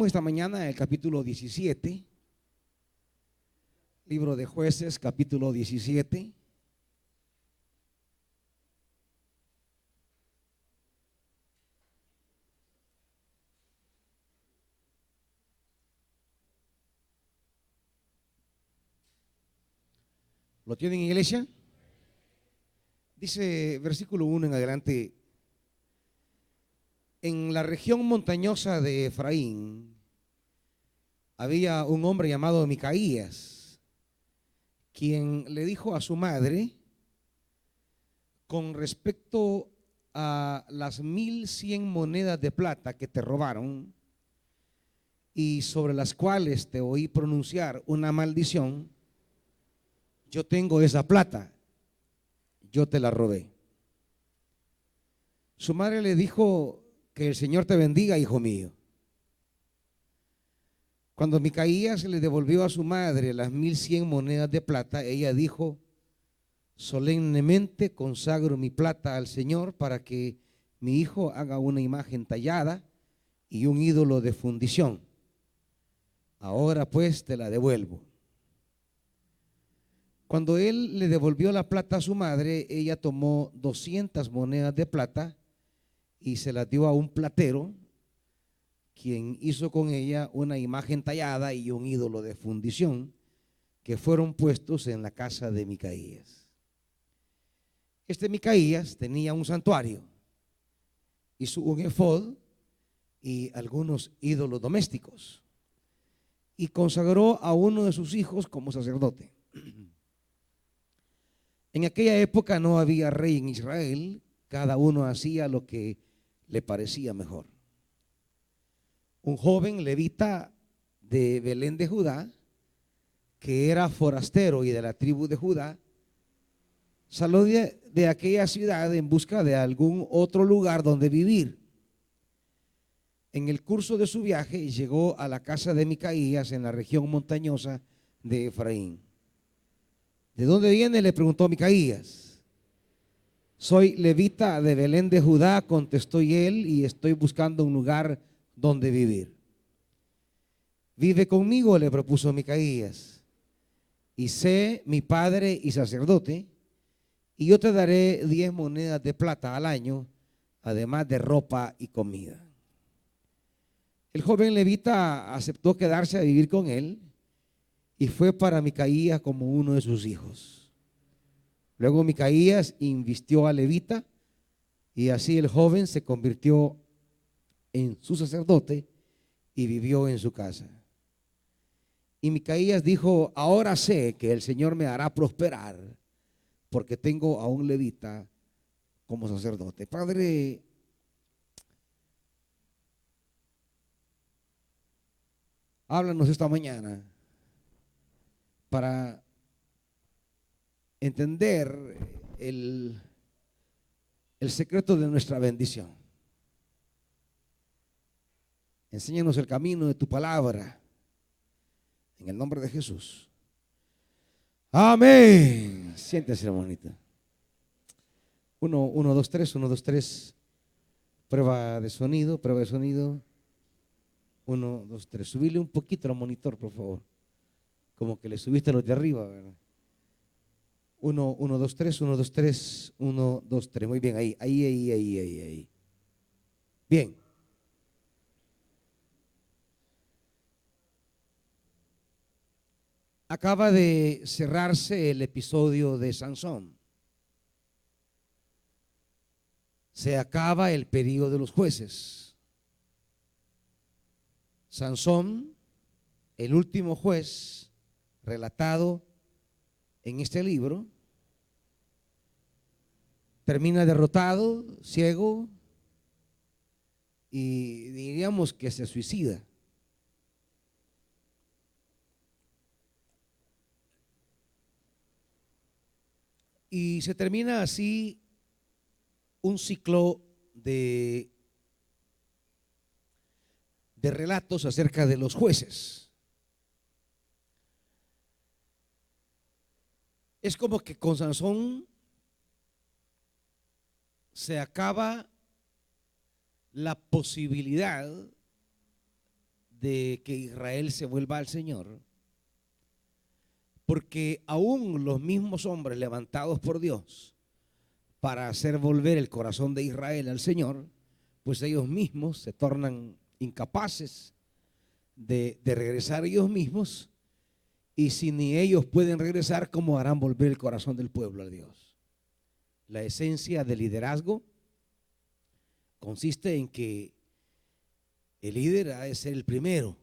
Leamos esta mañana el capítulo 17, libro de Jueces, capítulo 17. ¿Lo tienen, iglesia? Dice versículo 1 en adelante: en la región montañosa de Efraín había un hombre llamado Micaías, quien le dijo a su madre con respecto a las 1100 monedas de plata que te robaron y sobre las cuales te oí pronunciar una maldición: yo tengo esa plata, yo te la robé. Su madre le dijo: que el Señor te bendiga, hijo mío. Cuando Micaías le devolvió a su madre las 1100 monedas de plata, ella dijo: solemnemente consagro mi plata al Señor para que mi hijo haga una imagen tallada y un ídolo de fundición. Ahora pues te la devuelvo. Cuando él le devolvió la plata a su madre, ella tomó 200 monedas de plata y se las dio a un platero, quien hizo con ella una imagen tallada y un ídolo de fundición, que fueron puestos en la casa de Micaías. Este Micaías tenía un santuario, hizo un efod y algunos ídolos domésticos, y consagró a uno de sus hijos como sacerdote. En aquella época no había rey en Israel, cada uno hacía lo que le parecía mejor. Un joven levita de Belén de Judá, que era forastero y de la tribu de Judá, salió de aquella ciudad en busca de algún otro lugar donde vivir. En el curso de su viaje llegó a la casa de Micaías en la región montañosa de Efraín. ¿De dónde viene?, le preguntó Micaías. Soy levita de Belén de Judá, contestó él, y estoy buscando un lugar donde vivir. Vive conmigo, le propuso Micaías, y sé mi padre y sacerdote, y yo te daré 10 monedas de plata al año, además de ropa y comida. El joven levita aceptó quedarse a vivir con él y fue para Micaías como uno de sus hijos. Luego Micaías invistió a levita y así el joven se convirtió en su sacerdote y vivió en su casa. Y Micaías dijo: ahora sé que el Señor me hará prosperar, porque tengo a un levita como sacerdote. Padre, háblanos esta mañana para entender el secreto de nuestra bendición. Enséñanos el camino de tu palabra, en el nombre de Jesús. Amén. Siéntese, hermanita. 1, 1, 2, 3, 1, 2, 3. Prueba de sonido, prueba de sonido. 1, 2, 3. Subile un poquito al monitor, por favor. Como que le subiste los de arriba, ¿verdad? 1, 1, 2, 3, 1, 2, 3, 1, 2, 3. Muy bien, ahí. Bien. Acaba de cerrarse el episodio de Sansón. Se acaba el periodo de los jueces. Sansón, el último juez relatado en este libro, termina derrotado, ciego, y diríamos que se suicida. Y se termina así un ciclo de relatos acerca de los jueces. Es como que con Sansón se acaba la posibilidad de que Israel se vuelva al Señor, porque aún los mismos hombres levantados por Dios para hacer volver el corazón de Israel al Señor, pues ellos mismos se tornan incapaces de regresar ellos mismos, y si ni ellos pueden regresar, ¿cómo harán volver el corazón del pueblo a Dios? La esencia del liderazgo consiste en que el líder ha de ser el primero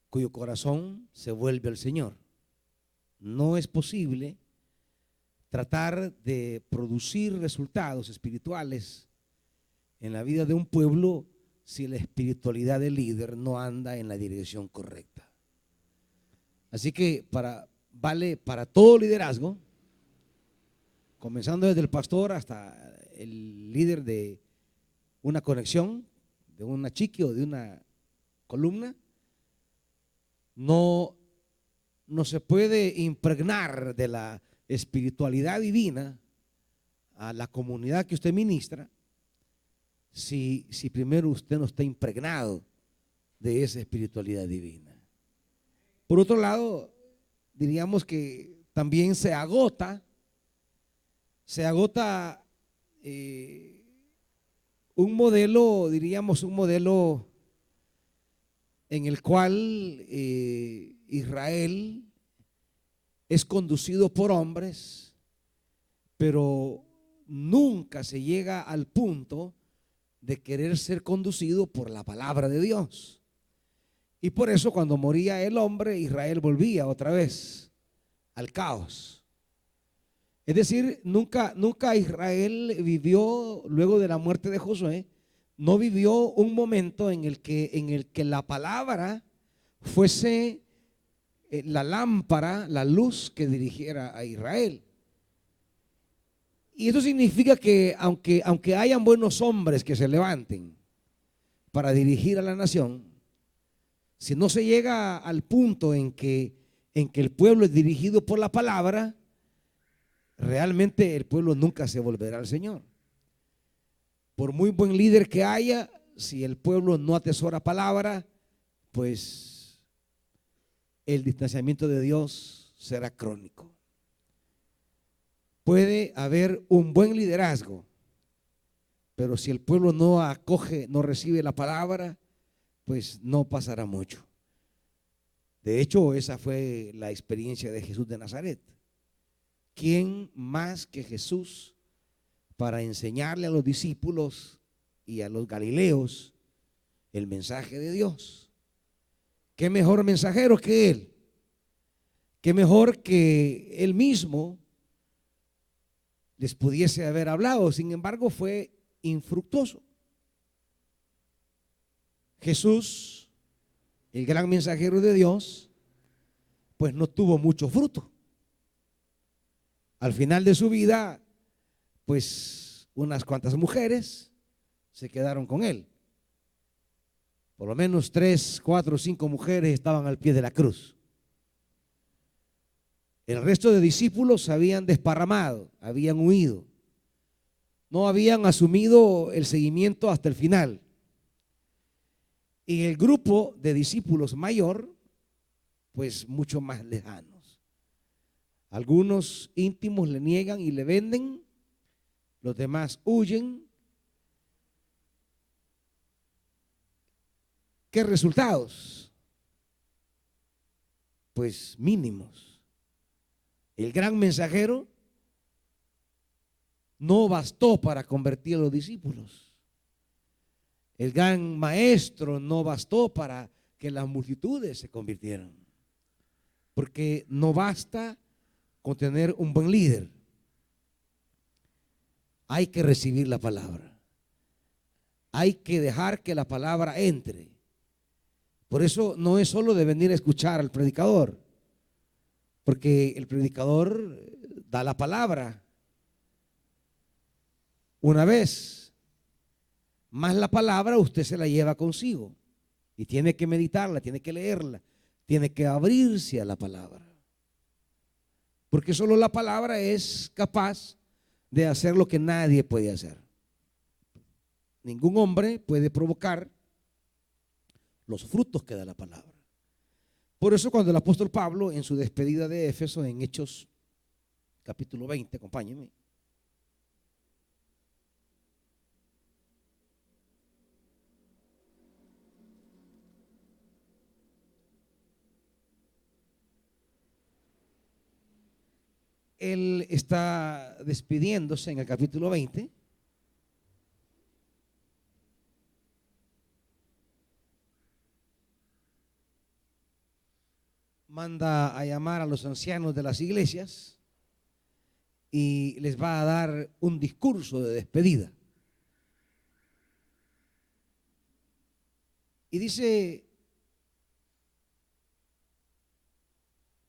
cuyo corazón se vuelve al Señor. No es posible tratar de producir resultados espirituales en la vida de un pueblo si la espiritualidad del líder no anda en la dirección correcta. Así que vale para todo liderazgo, comenzando desde el pastor hasta el líder de una conexión, de una chiqui o de una columna, no se puede impregnar de la espiritualidad divina a la comunidad que usted ministra si primero usted no está impregnado de esa espiritualidad divina. Por otro lado, diríamos que también se agota un modelo, diríamos un modelo en el cual Israel es conducido por hombres, pero nunca se llega al punto de querer ser conducido por la palabra de Dios. Y por eso cuando moría el hombre, Israel volvía otra vez al caos. Es decir, nunca Israel vivió, luego de la muerte de Josué, no vivió un momento en el que la palabra fuese la lámpara, la luz que dirigiera a Israel. Y eso significa que aunque hayan buenos hombres que se levanten para dirigir a la nación, si no se llega al punto en que el pueblo es dirigido por la palabra, realmente el pueblo nunca se volverá al Señor. Por muy buen líder que haya, si el pueblo no atesora palabra, pues el distanciamiento de Dios será crónico. Puede haber un buen liderazgo, pero si el pueblo no acoge, no recibe la palabra, pues no pasará mucho. De hecho, esa fue la experiencia de Jesús de Nazaret. ¿Quién más que Jesús para enseñarle a los discípulos y a los galileos el mensaje de Dios? ¿Qué mejor mensajero que él? ¿Qué mejor que él mismo les pudiese haber hablado? Sin embargo, fue infructuoso. Jesús, el gran mensajero de Dios, pues no tuvo mucho fruto. Al final de su vida, pues unas cuantas mujeres se quedaron con él. Por lo menos 3, 4, 5 mujeres estaban al pie de la cruz. El resto de discípulos se habían desparramado, habían huido. No habían asumido el seguimiento hasta el final. Y el grupo de discípulos mayor, pues mucho más lejanos. Algunos íntimos le niegan y le venden, los demás huyen. ¿Qué resultados? Pues mínimos. El gran mensajero no bastó para convertir a los discípulos. El gran maestro no bastó para que las multitudes se convirtieran. Porque no basta con tener un buen líder. Hay que recibir la palabra. Hay que dejar que la palabra entre. Por eso no es solo de venir a escuchar al predicador, porque el predicador da la palabra una vez. Más la palabra usted se la lleva consigo y tiene que meditarla, tiene que leerla, tiene que abrirse a la palabra. Porque solo la palabra es capaz de hacer lo que nadie puede hacer. Ningún hombre puede provocar los frutos que da la palabra. Por eso cuando el apóstol Pablo en su despedida de Éfeso en Hechos capítulo 20, acompáñenme. Él está despidiéndose en el capítulo 20. Manda a llamar a los ancianos de las iglesias y les va a dar un discurso de despedida. Y dice,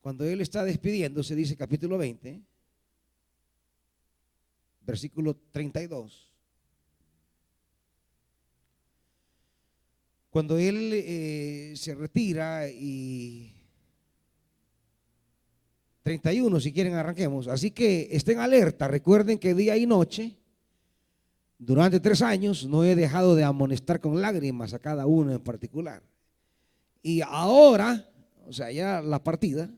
cuando él está despidiéndose, dice capítulo 20, versículo 32. Cuando él se retira y 31, si quieren arranquemos. Así que estén alerta, recuerden que día y noche, durante 3 años, no he dejado de amonestar con lágrimas a cada uno en particular. Y ahora, o sea, ya la partida,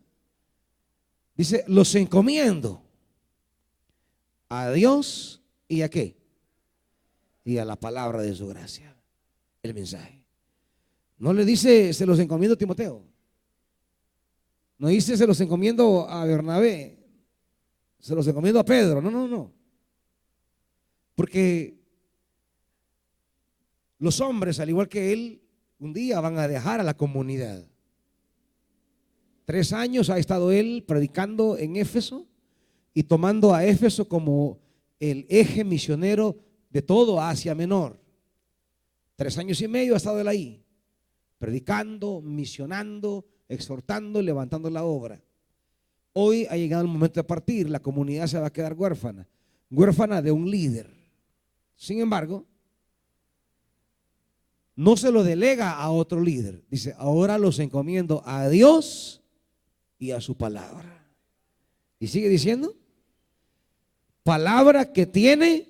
dice, los encomiendo a Dios y a qué, y a la palabra de su gracia, el mensaje. No le dice, se los encomiendo a Timoteo. No dice, se los encomiendo a Bernabé, se los encomiendo a Pedro. No, no, no. Porque los hombres, al igual que él, un día van a dejar a la comunidad. 3 años ha estado él predicando en Éfeso y tomando a Éfeso como el eje misionero de todo Asia Menor. 3 años y medio ha estado él ahí, predicando, misionando, exhortando, levantando la obra. Hoy ha llegado el momento de partir. La comunidad se va a quedar huérfana, huérfana de un líder. Sin embargo, no se lo delega a otro líder. Dice, ahora los encomiendo a Dios y a su palabra. Y sigue diciendo, palabra que tiene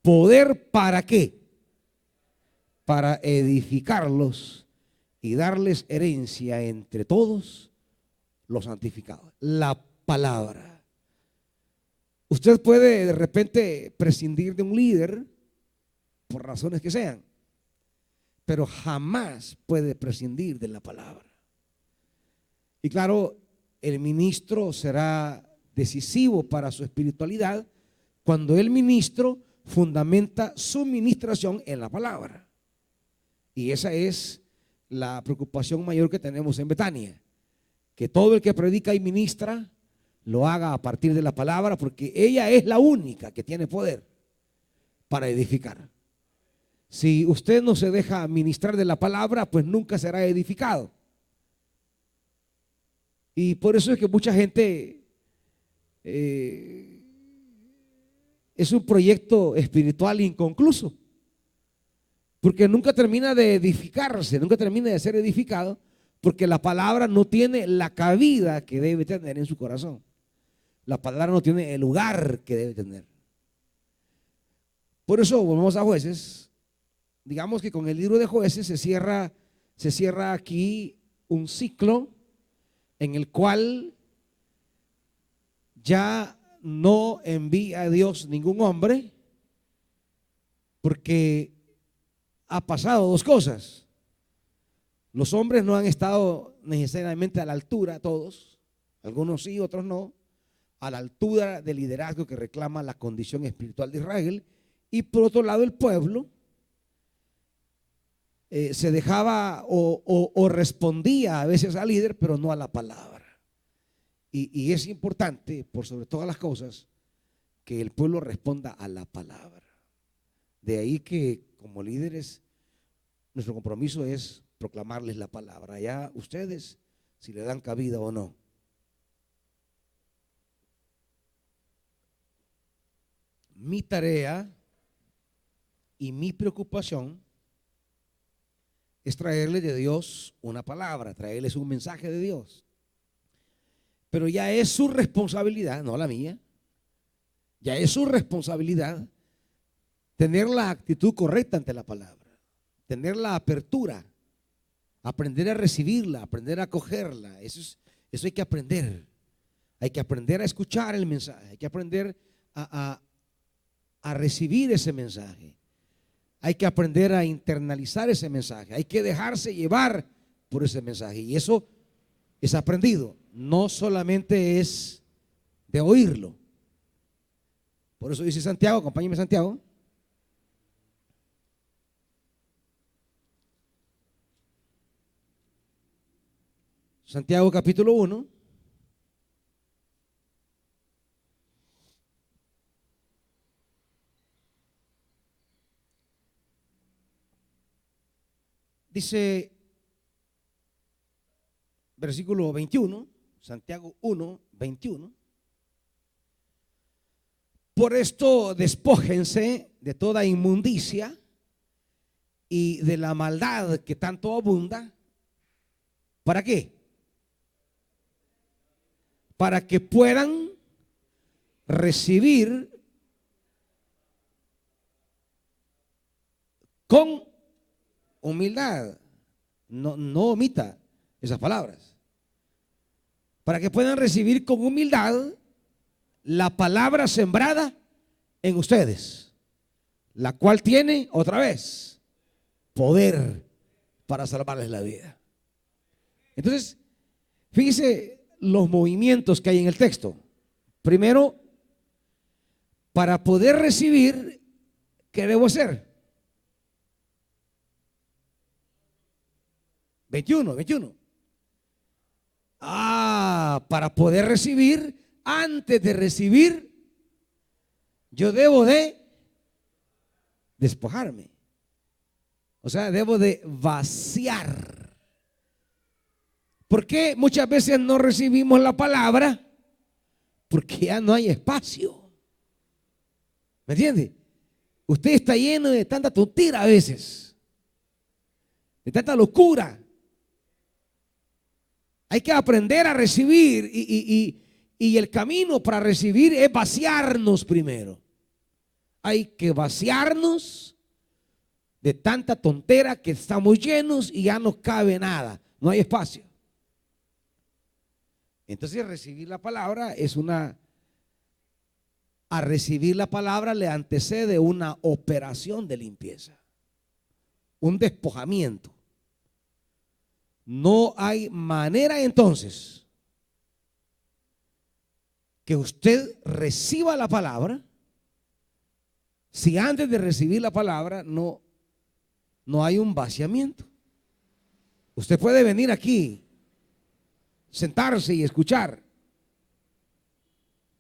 poder, ¿para qué? Para edificarlos y darles herencia entre todos los santificados. La palabra. Usted puede de repente prescindir de un líder por razones que sean, pero jamás puede prescindir de la palabra. Y claro, el ministro será decisivo para su espiritualidad cuando el ministro fundamenta su ministración en la palabra. Y esa es la preocupación mayor que tenemos en Betania, que todo el que predica y ministra lo haga a partir de la palabra, porque ella es la única que tiene poder para edificar. Si usted no se deja ministrar de la palabra, pues nunca será edificado. Y por eso es que mucha gente es un proyecto espiritual inconcluso, porque nunca termina de edificarse, nunca termina de ser edificado, porque la palabra no tiene la cabida que debe tener en su corazón. La palabra no tiene el lugar que debe tener. Por eso volvemos a Jueces. Digamos que con el libro de Jueces se cierra aquí un ciclo en el cual ya no envía a Dios ningún hombre, porque ha pasado 2 cosas. Los hombres no han estado necesariamente a la altura, todos, algunos sí, otros no, a la altura del liderazgo que reclama la condición espiritual de Israel. Y por otro lado, el pueblo se dejaba o respondía a veces al líder, pero no a la palabra. Y es importante, por sobre todas las cosas, que el pueblo responda a la palabra. De ahí que como líderes nuestro compromiso es proclamarles la palabra. Ya ustedes, si le dan cabida o no. Mi tarea y mi preocupación es traerle de Dios una palabra, traerles un mensaje de Dios. Pero ya es su responsabilidad, no la mía, ya es su responsabilidad tener la actitud correcta ante la palabra, tener la apertura aprender a recibirla, aprender a acogerla. Eso hay que aprender. Hay que aprender a escuchar el mensaje, hay que aprender a recibir ese mensaje. Hay que aprender a internalizar ese mensaje, hay que dejarse llevar por ese mensaje. Y eso es aprendido, no solamente es de oírlo. Por eso dice Santiago, acompáñeme Santiago. Santiago capítulo 1. Dice, versículo 21, Santiago 1, 21. Por esto despójense de toda inmundicia y de la maldad que tanto abunda. ¿Para qué? Para que puedan recibir con humildad. No omita esas palabras. Para que puedan recibir con humildad la palabra sembrada en ustedes, la cual tiene, otra vez, poder para salvarles la vida. Entonces, fíjese los movimientos que hay en el texto. Primero, para poder recibir, ¿qué debo hacer? 21. Para poder recibir, antes de recibir, yo debo de despojarme. O sea, debo de vaciar. ¿Por qué muchas veces no recibimos la palabra? Porque ya no hay espacio. ¿Me entiende? Usted está lleno de tanta tontera a veces, de tanta locura. Hay que aprender a recibir y el camino para recibir es vaciarnos primero. Hay que vaciarnos de tanta tontera que estamos llenos y ya no cabe nada, no hay espacio. Entonces recibir la palabra a recibir la palabra le antecede una operación de limpieza, un despojamiento. No hay manera entonces que usted reciba la palabra si antes de recibir la palabra no hay un vaciamiento. Usted puede venir aquí, sentarse y escuchar,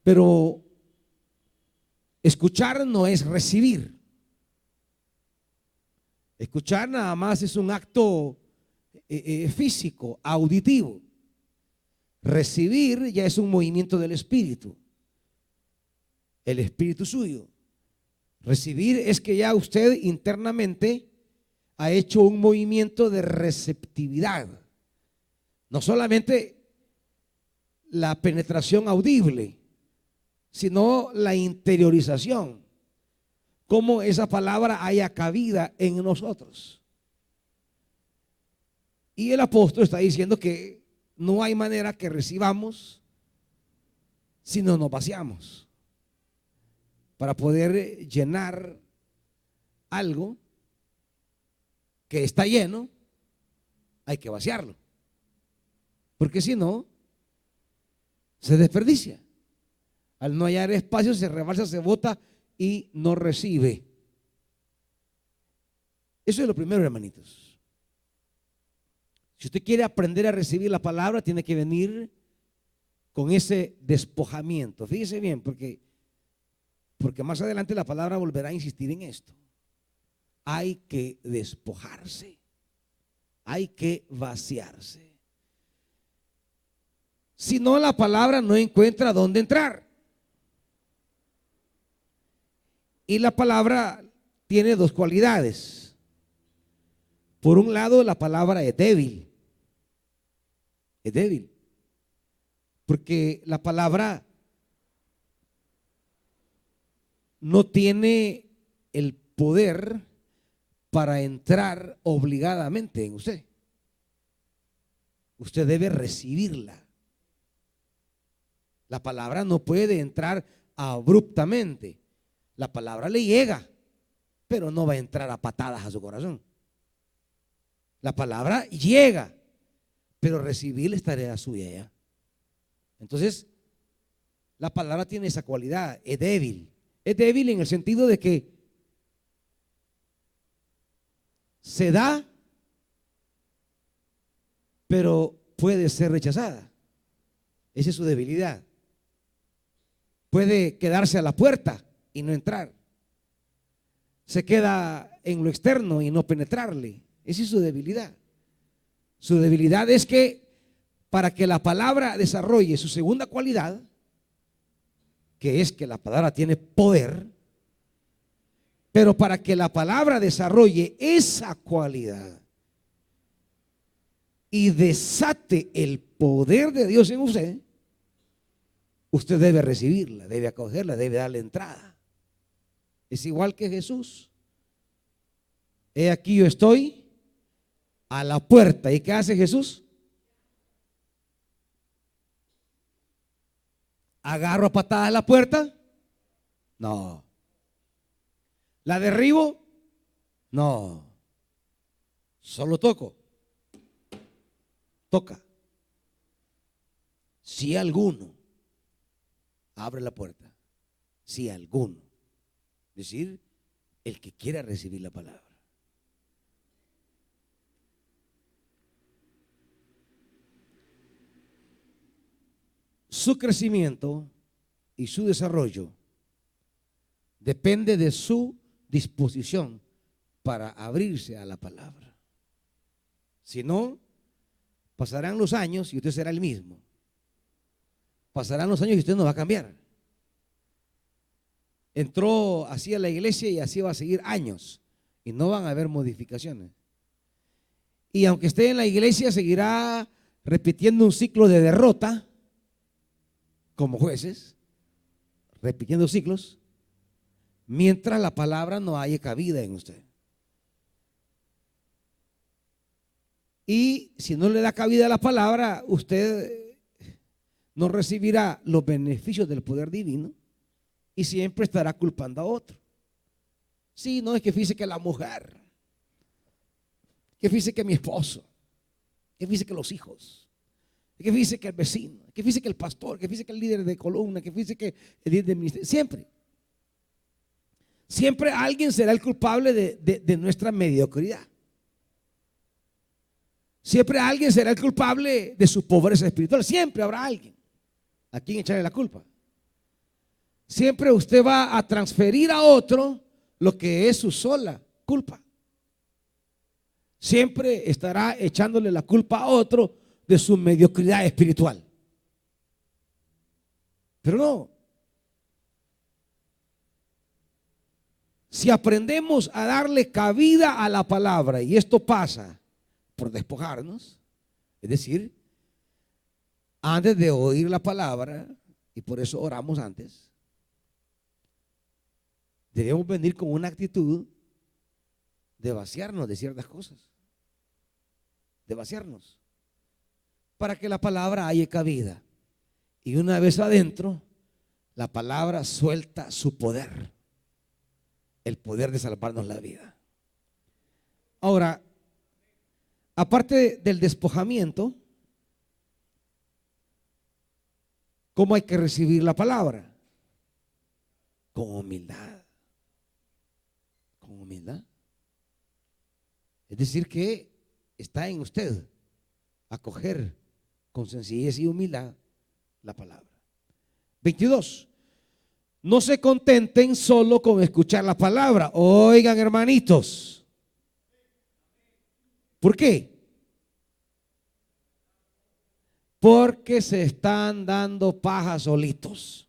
pero escuchar no es recibir. Escuchar nada más es un acto físico, auditivo. Recibir ya es un movimiento del espíritu, el espíritu suyo. Recibir es que ya usted internamente ha hecho un movimiento de receptividad. No solamente la penetración audible, sino la interiorización. Cómo esa palabra haya cabida en nosotros. Y el apóstol está diciendo que no hay manera que recibamos si no nos vaciamos. Para poder llenar algo que está lleno, hay que vaciarlo. Porque si no, se desperdicia. Al no hallar espacio, se rebalsa, se bota y no recibe. Eso es lo primero, hermanitos. Si usted quiere aprender a recibir la palabra, tiene que venir con ese despojamiento. Fíjese bien, porque más adelante la palabra volverá a insistir en esto. Hay que despojarse, hay que vaciarse. Si no, la palabra no encuentra dónde entrar. Y la palabra tiene dos cualidades. Por un lado, la palabra es débil. Es débil. Porque la palabra no tiene el poder para entrar obligadamente en usted. usted debe recibirla. La palabra no puede entrar abruptamente. La palabra le llega, pero no va a entrar a patadas a su corazón. La palabra llega, pero recibirla es tarea suya ya. Entonces, la palabra tiene esa cualidad, es débil. Es débil en el sentido de que se da, pero puede ser rechazada. Esa es su debilidad. Puede quedarse a la puerta y no entrar. Se queda en lo externo y no penetrarle. Esa es su debilidad. Su debilidad es que para que la palabra desarrolle su segunda cualidad, que es que la palabra tiene poder, pero para que la palabra desarrolle esa cualidad y desate el poder de Dios en usted, usted debe recibirla, debe acogerla, debe darle entrada. Es igual que Jesús. He aquí yo estoy a la puerta. ¿Y qué hace Jesús? ¿Agarro a patadas la puerta? No. ¿La derribo? No. Solo toco. Toca. Si alguno abre la puerta, si alguno, es decir, el que quiera recibir la palabra. Su crecimiento y su desarrollo depende de su disposición para abrirse a la palabra. Si no, pasarán los años y usted será el mismo. Pasarán los años y usted no va a cambiar. Entró así a la iglesia y así va a seguir años y no van a haber modificaciones. Y aunque esté en la iglesia, seguirá repitiendo un ciclo de derrota como jueces, repitiendo ciclos, mientras la palabra no haya cabida en usted. Y si no le da cabida a la palabra, usted no recibirá los beneficios del poder divino y siempre estará culpando a otro. Sí, no, es que fíjese que la mujer, que fíjese que mi esposo, que fíjese que los hijos, que fíjese que el vecino, que fíjese que el pastor, que fíjese que el líder de columna, que fíjese que el líder de ministerio. Siempre alguien será el culpable de nuestra mediocridad. Siempre alguien será el culpable de su pobreza espiritual. Siempre habrá alguien a quien echarle la culpa. Siempre usted va a transferir a otro lo que es su sola culpa. Siempre estará echándole la culpa a otro de su mediocridad espiritual. Pero no. Si aprendemos a darle cabida a la palabra, y esto pasa por despojarnos, es decir, antes de oír la palabra, y por eso oramos antes, debemos venir con una actitud de vaciarnos de ciertas cosas, de vaciarnos, para que la palabra haya cabida. Y una vez adentro, la palabra suelta su poder, el poder de salvarnos la vida. Ahora, aparte del despojamiento, ¿cómo hay que recibir la palabra? Con humildad. Con humildad. Es decir, que está en usted acoger con sencillez y humildad la palabra. 22. No se contenten solo con escuchar la palabra. Oigan, hermanitos. ¿Por qué? Porque se están dando paja solitos.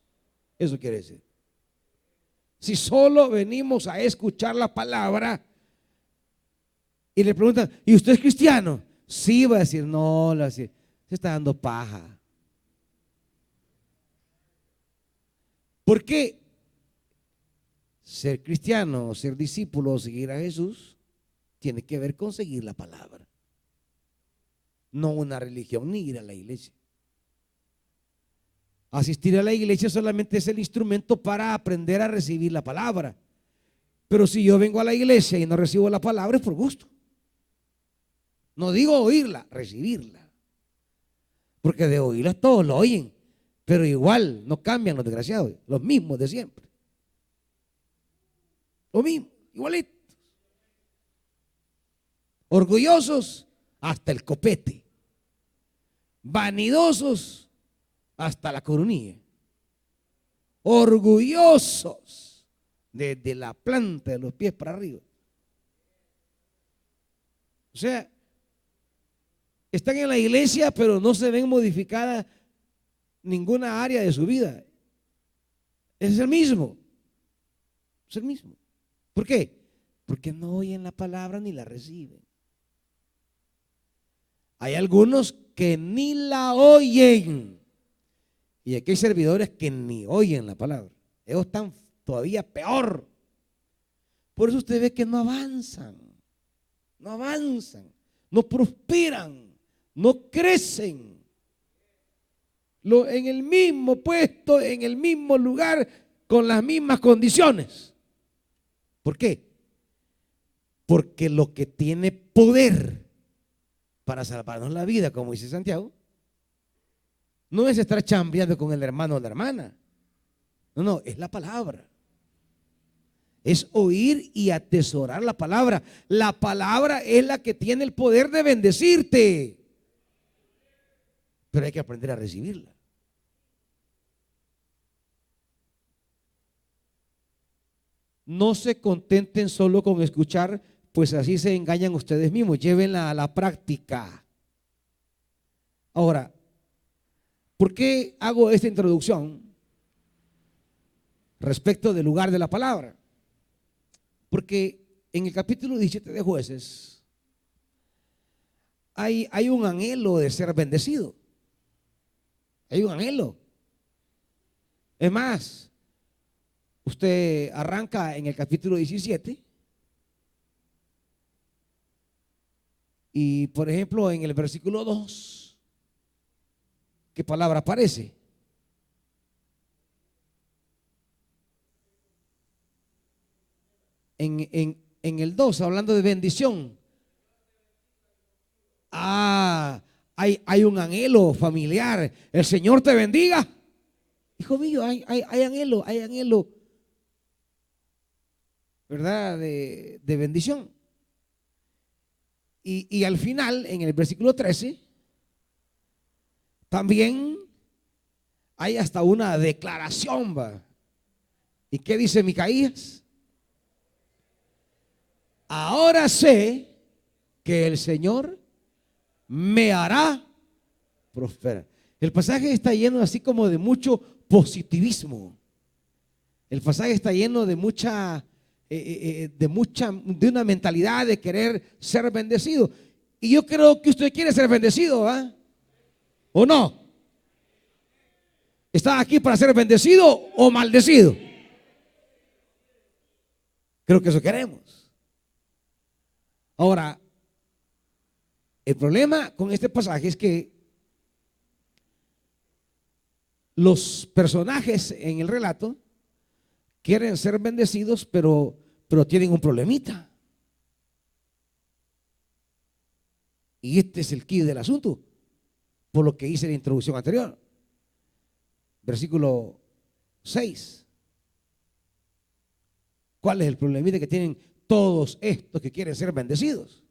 Eso quiere decir. Si solo venimos a escuchar la palabra y le preguntan, ¿y usted es cristiano? Sí, va a decir, no, le va a decir, se está dando paja. ¿Por qué? Ser cristiano, ser discípulo o seguir a Jesús tiene que ver con seguir la palabra. no una religión ni ir a la iglesia. Asistir a la iglesia solamente es el instrumento para aprender a recibir la palabra. Pero si yo vengo a la iglesia y no recibo la palabra es por gusto. No digo oírla, recibirla. Porque de oírla todos lo oyen, pero igual no cambian los desgraciados, los mismos de siempre. Lo mismo, igualitos. Orgullosos hasta el copete. Vanidosos hasta la coronilla. Orgullosos desde la planta de los pies para arriba. O sea, están en la iglesia, pero no se ven modificada ninguna área de su vida. Es el mismo. Es el mismo. ¿Por qué? Porque no oyen la palabra ni la reciben. Hay algunos que ni la oyen. Y aquí hay servidores que ni oyen la palabra. Ellos están todavía peor. Por eso usted ve que no avanzan. No avanzan. No prosperan. No crecen. En el mismo puesto, en el mismo lugar, con las mismas condiciones. ¿Por qué? Porque lo que tiene poder para salvarnos la vida, como dice Santiago, no es estar chambeando con el hermano o la hermana. No, es la palabra. Es oír y atesorar la palabra. La palabra es la que tiene el poder de bendecirte. Pero hay que aprender a recibirla. No se contenten solo con escuchar, pues así se engañan ustedes mismos. Llévenla a la práctica. Ahora, ¿por qué hago esta introducción respecto del lugar de la palabra? Porque en el capítulo 17 de Jueces hay un anhelo de ser bendecido. Hay un anhelo. Es más, usted arranca en el capítulo 17 y, por ejemplo, en el versículo 2, ¿qué palabra aparece? En el 2, hablando de bendición. Hay un anhelo familiar. El Señor te bendiga. Hijo mío, hay anhelo, ¿verdad? De bendición. Y al final, en el versículo 13, también hay hasta una declaración, ¿va? ¿Y qué dice Micaías? Ahora sé que el Señor me hará prosperar. El pasaje está lleno así como de mucho positivismo. El pasaje está lleno de de una mentalidad de querer ser bendecido. Y yo creo que usted quiere ser bendecido, ¿ah? ¿O no? ¿Está aquí para ser bendecido o maldecido? Creo que eso queremos. Ahora, el problema con este pasaje es que los personajes en el relato quieren ser bendecidos, pero tienen un problemita. Y este es el quid del asunto, por lo que hice en la introducción anterior. Versículo 6. ¿Cuál es el problemita que tienen todos estos que quieren ser bendecidos?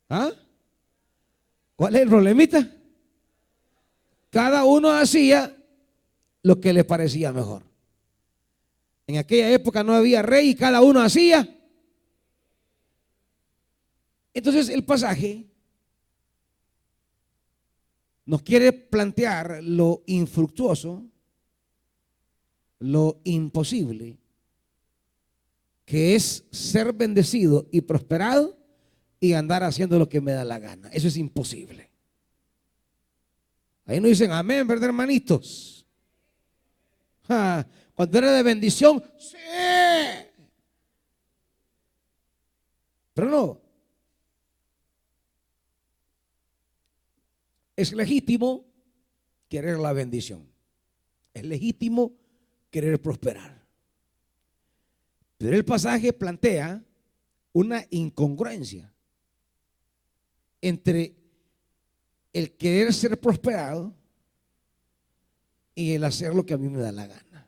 ¿Ah? ¿Cuál es el problemita? Cada uno hacía lo que le parecía mejor. En aquella época no había rey y cada uno hacía. Entonces el pasaje nos quiere plantear lo infructuoso, lo imposible, que es ser bendecido y prosperado y andar haciendo lo que me da la gana. Eso es imposible. Ahí no dicen amén, ¿verdad, hermanitos? Cuando era de bendición, sí. Pero no. Es legítimo querer la bendición. Es legítimo querer prosperar. Pero el pasaje plantea una incongruencia entre el querer ser prosperado y el hacer lo que a mí me da la gana.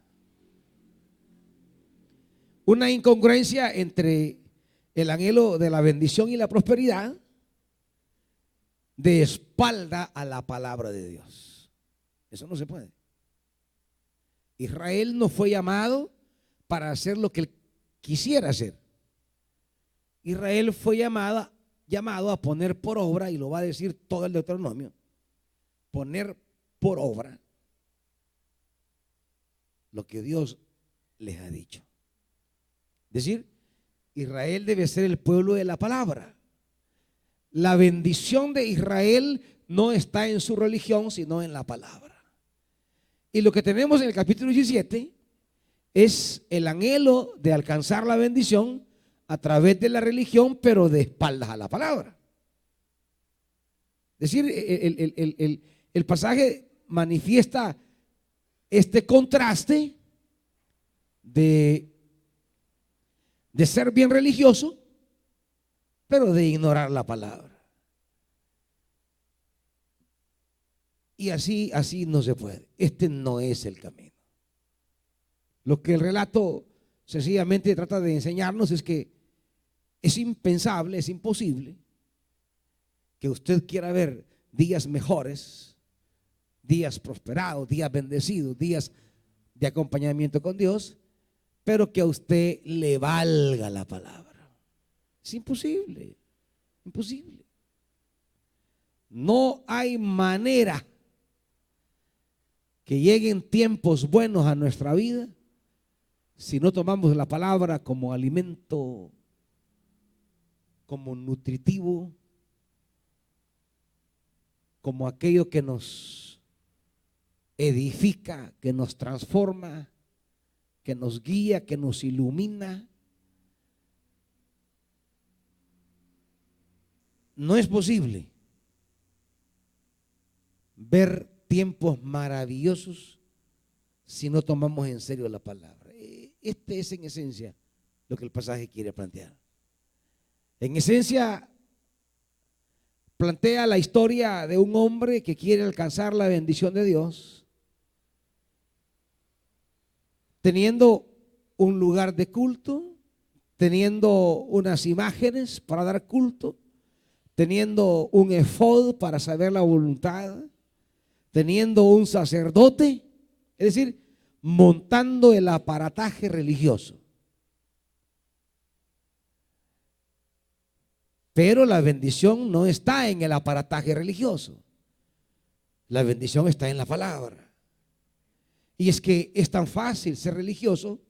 Una incongruencia entre el anhelo de la bendición y la prosperidad de espalda a la palabra de Dios. Eso no se puede. Israel no fue llamado para hacer lo que él quisiera hacer. Israel fue llamado a poner por obra, y lo va a decir todo el Deuteronomio, poner por obra lo que Dios les ha dicho. Es decir, Israel debe ser el pueblo de la palabra. La bendición de Israel no está en su religión, sino en la palabra. Y lo que tenemos en el capítulo 17 es el anhelo de alcanzar la bendición a través de la religión, pero de espaldas a la palabra. Es decir, el pasaje manifiesta este contraste de ser bien religioso, pero de ignorar la palabra. Y así no se puede. Este no es el camino. Lo que el relato sencillamente trata de enseñarnos es que es impensable, es imposible que usted quiera ver días mejores, días prosperados, días bendecidos, días de acompañamiento con Dios, pero que a usted le valga la palabra. Es imposible, imposible. No hay manera que lleguen tiempos buenos a nuestra vida si no tomamos la palabra como alimento, como nutritivo, como aquello que nos edifica, que nos transforma, que nos guía, que nos ilumina. No es posible ver tiempos maravillosos si no tomamos en serio la palabra. Este es en esencia lo que el pasaje quiere plantear. En esencia plantea la historia de un hombre que quiere alcanzar la bendición de Dios, teniendo un lugar de culto, teniendo unas imágenes para dar culto, teniendo un efod para saber la voluntad, teniendo un sacerdote, es decir, montando el aparataje religioso. Pero la bendición no está en el aparataje religioso. La bendición está en la palabra. Y es que es tan fácil ser religioso,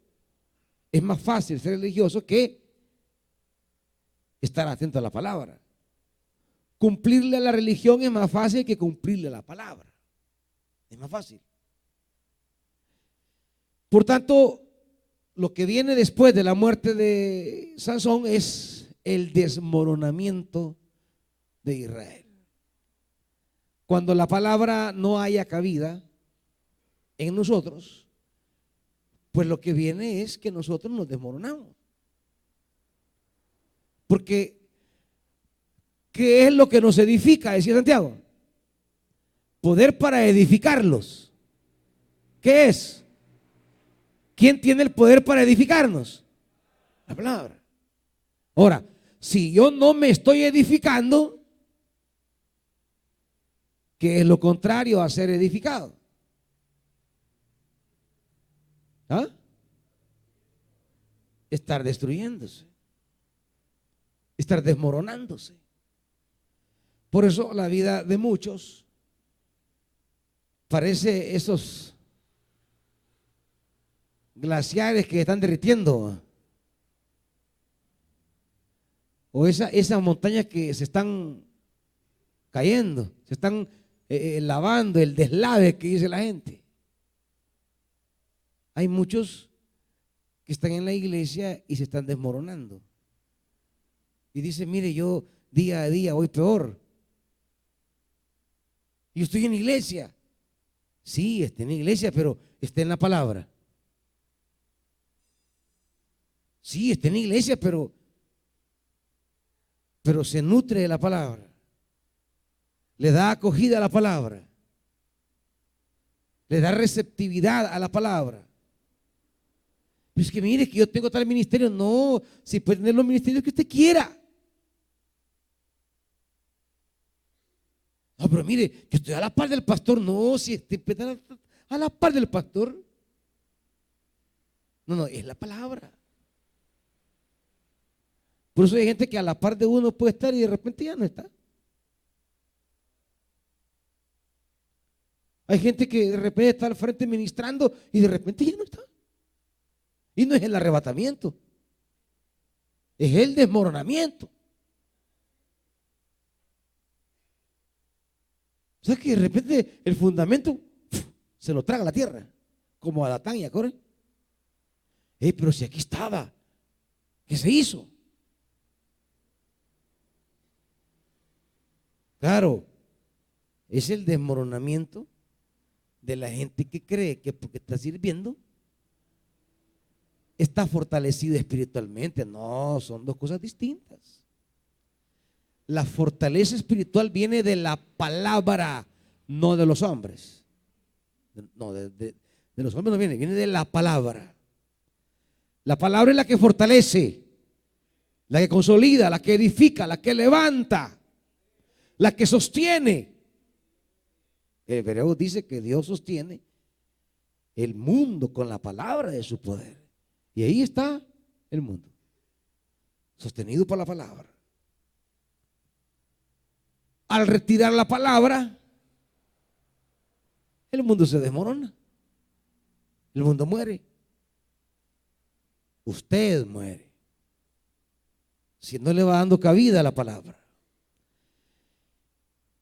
es más fácil ser religioso que estar atento a la palabra. Cumplirle a la religión es más fácil que cumplirle a la palabra. Es más fácil. Por tanto, lo que viene después de la muerte de Sansón es el desmoronamiento de Israel. Cuando la palabra no haya cabida en nosotros, pues lo que viene es que nosotros nos desmoronamos. Porque ¿qué es lo que nos edifica? Decía Santiago. Poder para edificarlos. ¿Qué es? ¿Quién tiene el poder para edificarnos? La palabra. Ahora, si yo no me estoy edificando, ¿qué es lo contrario a ser edificado? ¿Ah? Estar destruyéndose, estar desmoronándose. Por eso la vida de muchos parece esos glaciares que están derritiendo, o esas montañas que se están cayendo, se están lavando, el deslave que dice la gente. Hay muchos que están en la iglesia y se están desmoronando. Y dicen, mire, yo día a día voy peor. Yo estoy en la iglesia. Sí, está en la iglesia, pero está en la palabra. Sí, está en la iglesia, pero se nutre de la palabra. Le da acogida a la palabra. Le da receptividad a la palabra. Pero es que mire que yo tengo tal ministerio. No, si puede tener los ministerios que usted quiera. No, pero mire, yo estoy a la par del pastor. No, si esté a la par del pastor. No, es la palabra. Por eso hay gente que a la par de uno puede estar y de repente ya no está. Hay gente que de repente está al frente ministrando y de repente ya no está. Y no es el arrebatamiento, es el desmoronamiento. O sea que de repente el fundamento se lo traga la tierra, como a Datán y a Coré. Pero si aquí estaba, ¿qué se hizo? Claro, es el desmoronamiento de la gente que cree que porque está sirviendo está fortalecido espiritualmente. No, son dos cosas distintas. La fortaleza espiritual viene de la palabra, no de los hombres. No, de los hombres no viene de la palabra. La palabra es la que fortalece, la que consolida, la que edifica, la que levanta, la que sostiene. El hebreo dice que Dios sostiene el mundo con la palabra de su poder. Y ahí está el mundo, sostenido por la palabra. Al retirar la palabra, el mundo se desmorona. El mundo muere. Usted muere si no le va dando cabida a la palabra.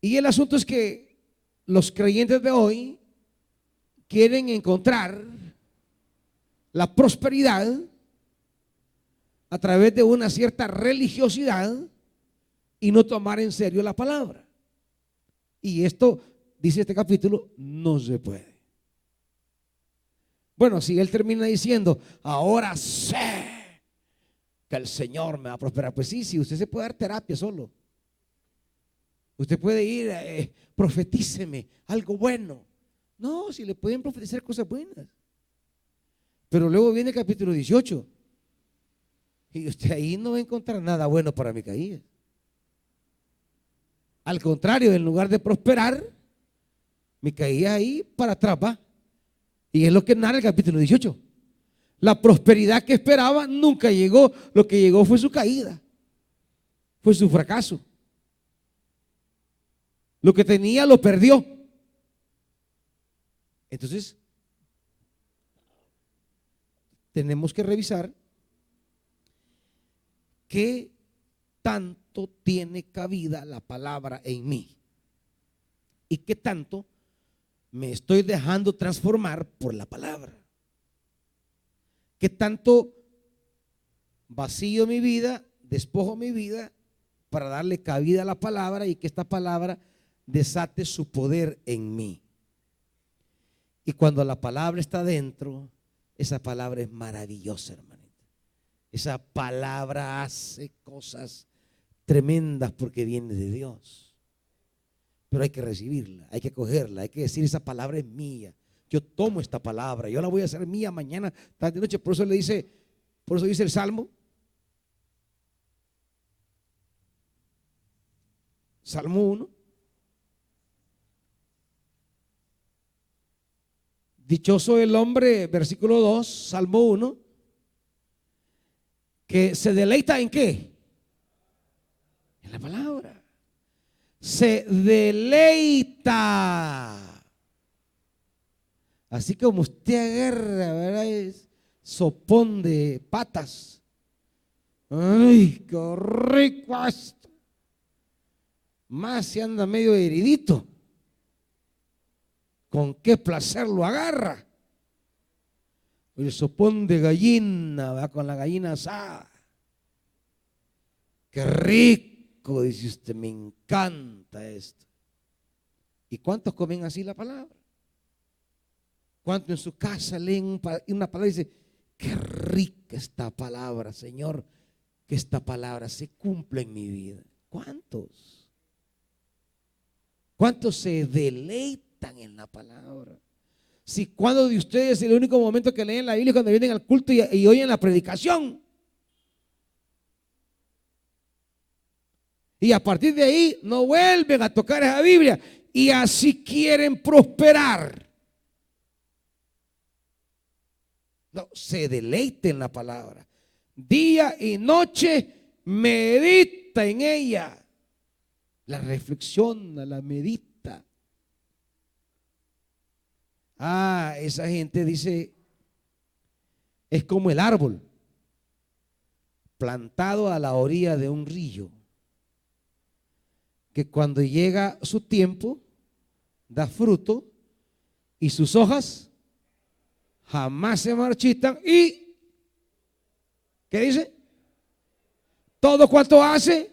Y el asunto es que los creyentes de hoy quieren encontrar la prosperidad a través de una cierta religiosidad y no tomar en serio la palabra. Y esto, dice este capítulo, no se puede. Bueno, si él termina diciendo, ahora sé que el Señor me va a prosperar. Pues sí, si usted se puede dar terapia solo. Usted puede ir, profetíceme algo bueno. No, si le pueden profetizar cosas buenas. Pero luego viene el capítulo 18 y usted ahí no va a encontrar nada bueno para Micaías. Al contrario, en lugar de prosperar, Micaías ahí para atrás va. Y es lo que narra el capítulo 18. La prosperidad que esperaba nunca llegó. Lo que llegó fue su caída, fue su fracaso. Lo que tenía lo perdió. Entonces, tenemos que revisar qué tanto tiene cabida la palabra en mí y qué tanto me estoy dejando transformar por la palabra. Qué tanto vacío mi vida, despojo mi vida para darle cabida a la palabra y que esta palabra desate su poder en mí. Y cuando la palabra está dentro, esa palabra es maravillosa, hermanita. Esa palabra hace cosas tremendas porque viene de Dios. Pero hay que recibirla, hay que cogerla, hay que decir, esa palabra es mía. Yo tomo esta palabra, yo la voy a hacer mía mañana, tarde, noche. Por eso dice el Salmo. Salmo 1. Dichoso el hombre, versículo 2, Salmo 1, que se deleita ¿en qué? En la palabra. Se deleita. Así como usted agarra, ¿verdad? Es sopón de patas. Ay, qué rico esto. Más se anda medio heridito. Con qué placer lo agarra. El sopón de gallina, va con la gallina asada. Qué rico, dice usted, me encanta esto. ¿Y cuántos comen así la palabra? ¿Cuántos en su casa leen una palabra y dicen, qué rica esta palabra, Señor, que esta palabra se cumpla en mi vida? ¿Cuántos? ¿Cuántos se deleitan en la palabra? Si cuando de ustedes el único momento que leen la Biblia es cuando vienen al culto y oyen la predicación. Y a partir de ahí no vuelven a tocar esa Biblia y así quieren prosperar. No, se deleite en la palabra. Día y noche medita en ella. La reflexiona, la medita. Esa gente dice, es como el árbol plantado a la orilla de un río, que cuando llega su tiempo da fruto y sus hojas jamás se marchitan. Y ¿qué dice? Todo cuanto hace,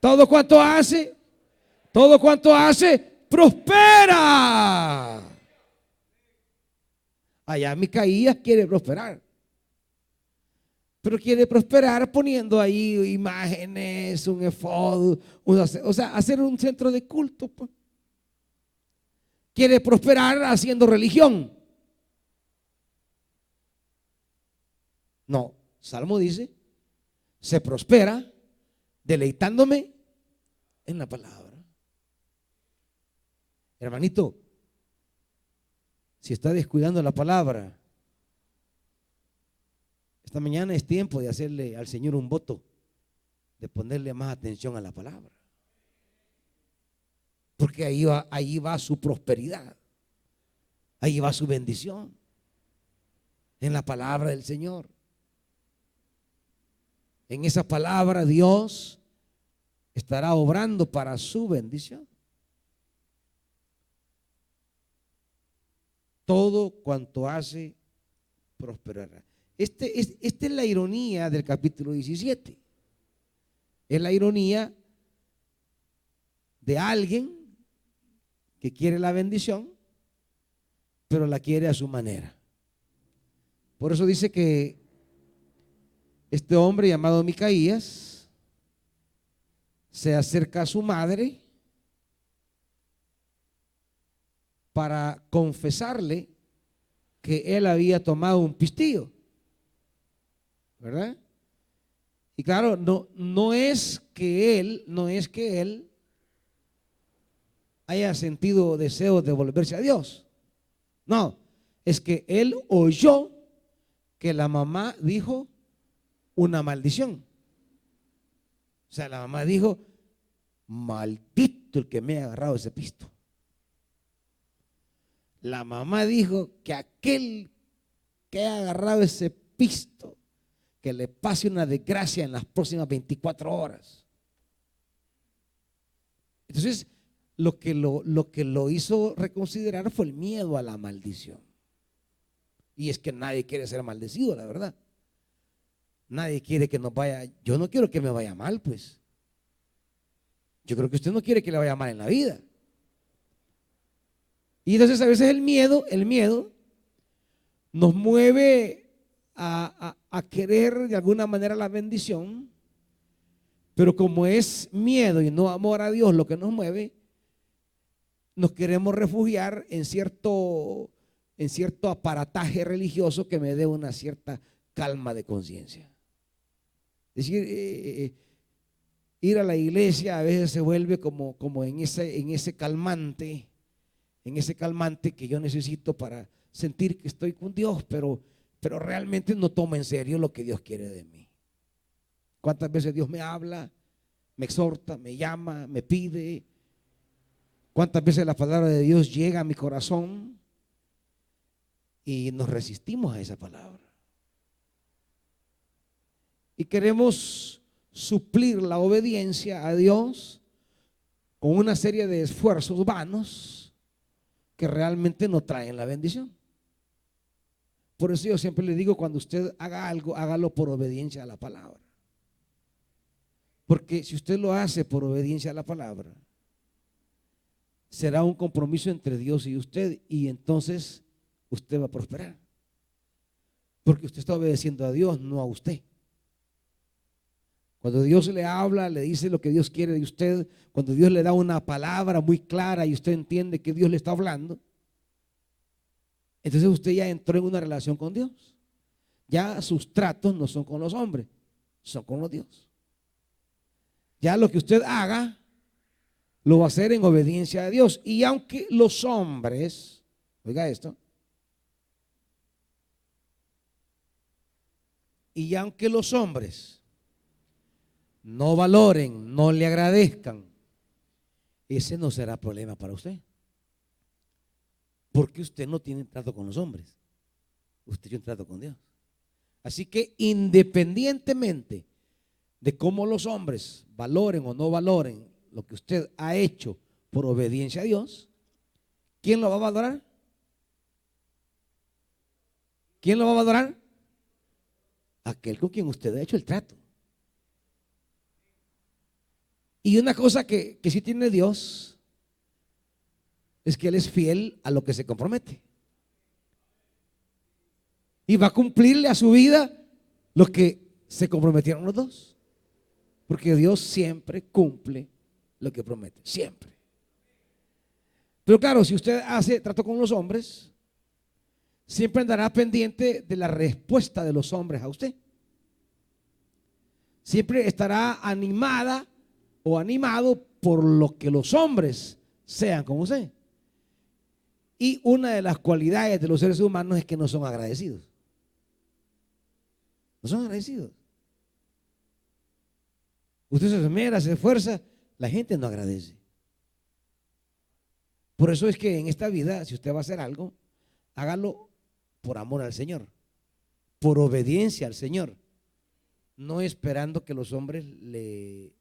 todo cuanto hace, todo cuanto hace, prospera. Allá Micaías quiere prosperar, pero quiere prosperar poniendo ahí imágenes, un efod, o sea, hacer un centro de culto, pues. Quiere prosperar haciendo religión. No, Salmo dice, se prospera deleitándome en la palabra. Hermanito, si está descuidando la palabra, esta mañana es tiempo de hacerle al Señor un voto, de ponerle más atención a la palabra. Porque ahí va su prosperidad, ahí va su bendición, en la palabra del Señor. En esa palabra Dios estará obrando para su bendición. Todo cuanto hace prosperará. Esta es la ironía del capítulo 17. Es la ironía de alguien que quiere la bendición, pero la quiere a su manera. Por eso dice que este hombre llamado Micaías se acerca a su madre para confesarle que él había tomado un pistillo, ¿verdad? Y claro, no es que él haya sentido deseo de volverse a Dios. No, es que él oyó que la mamá dijo una maldición. O sea, la mamá dijo, maldito el que me ha agarrado ese pisto. La mamá dijo que aquel que ha agarrado ese pisto, que le pase una desgracia en las próximas 24 horas. Entonces, lo que lo hizo reconsiderar fue el miedo a la maldición. Y es que nadie quiere ser maldecido, la verdad. Nadie quiere que nos vaya. Yo no quiero que me vaya mal, pues. Yo creo que usted no quiere que le vaya mal en la vida. Y entonces a veces el miedo nos mueve a querer de alguna manera la bendición, pero como es miedo y no amor a Dios lo que nos mueve, nos queremos refugiar en cierto aparataje religioso que me dé una cierta calma de conciencia. Es decir, ir a la iglesia a veces se vuelve como en ese calmante que yo necesito para sentir que estoy con Dios, pero realmente no tomo en serio lo que Dios quiere de mí. ¿Cuántas veces Dios me habla, me exhorta, me llama, me pide? ¿Cuántas veces la palabra de Dios llega a mi corazón y nos resistimos a esa palabra? Y queremos suplir la obediencia a Dios con una serie de esfuerzos vanos que realmente no traen la bendición. Por eso yo siempre le digo, cuando usted haga algo, hágalo por obediencia a la palabra. Porque si usted lo hace por obediencia a la palabra, será un compromiso entre Dios y usted, y entonces usted va a prosperar. Porque usted está obedeciendo a Dios, no a usted. Cuando Dios le habla, le dice lo que Dios quiere de usted, cuando Dios le da una palabra muy clara y usted entiende que Dios le está hablando, entonces usted ya entró en una relación con Dios. Ya sus tratos no son con los hombres, son con los Dios. Ya lo que usted haga, lo va a hacer en obediencia a Dios. Y aunque los hombres, oiga esto, y aunque los hombres no valoren, no le agradezcan, ese no será problema para usted. Porque usted no tiene trato con los hombres, usted tiene un trato con Dios. Así que independientemente de cómo los hombres valoren o no valoren lo que usted ha hecho por obediencia a Dios, ¿quién lo va a valorar? ¿Quién lo va a valorar? Aquel con quien usted ha hecho el trato. Y una cosa que sí tiene Dios es que Él es fiel a lo que se compromete. Y va a cumplirle a su vida lo que se comprometieron los dos. Porque Dios siempre cumple lo que promete, siempre. Pero claro, si usted hace trato con los hombres, siempre andará pendiente de la respuesta de los hombres a usted. Siempre estará animada o animado por lo que los hombres sean con usted. Y una de las cualidades de los seres humanos es que no son agradecidos. No son agradecidos. Usted se esmera, se esfuerza, la gente no agradece. Por eso es que en esta vida, si usted va a hacer algo, hágalo por amor al Señor, por obediencia al Señor, no esperando que los hombres le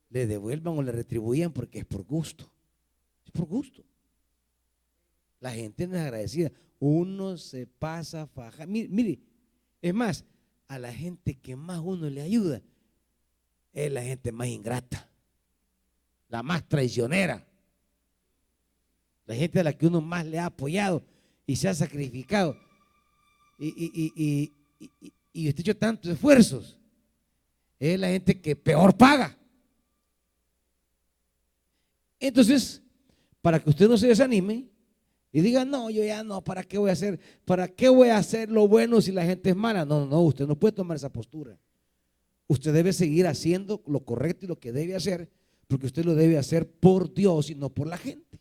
devuelvan o le retribuyan, porque es por gusto. Es por gusto. La gente no es agradecida. Uno se pasa faja. Mire, es más, a la gente que más uno le ayuda es la gente más ingrata, la más traicionera, la gente a la que uno más le ha apoyado y se ha sacrificado y usted ha hecho tantos esfuerzos. Es la gente que peor paga. Entonces, para que usted no se desanime y diga, no, yo ya no, ¿para qué voy a hacer? ¿Para qué voy a hacer lo bueno si la gente es mala? No, no, usted no puede tomar esa postura. Usted debe seguir haciendo lo correcto y lo que debe hacer, porque usted lo debe hacer por Dios y no por la gente.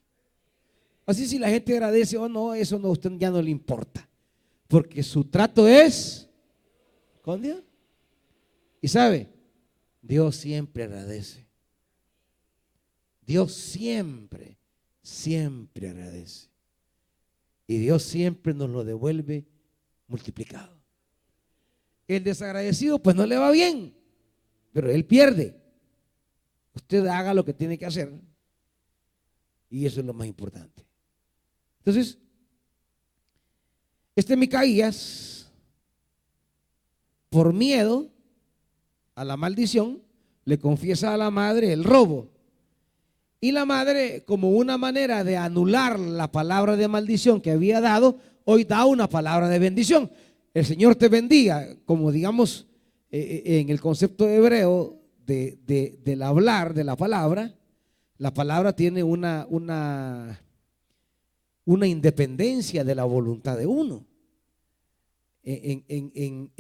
Así, si la gente agradece o no, eso no, a usted ya no le importa, porque su trato es con Dios. Y sabe, Dios siempre agradece. Dios siempre, siempre agradece. Y Dios siempre nos lo devuelve multiplicado. El desagradecido pues no le va bien, pero él pierde. Usted haga lo que tiene que hacer y eso es lo más importante. Entonces, Micaías, por miedo a la maldición, le confiesa a la madre el robo. Y la madre, como una manera de anular la palabra de maldición que había dado, hoy da una palabra de bendición. El Señor te bendiga, como digamos en el concepto hebreo del hablar de la palabra tiene una independencia de la voluntad de uno. En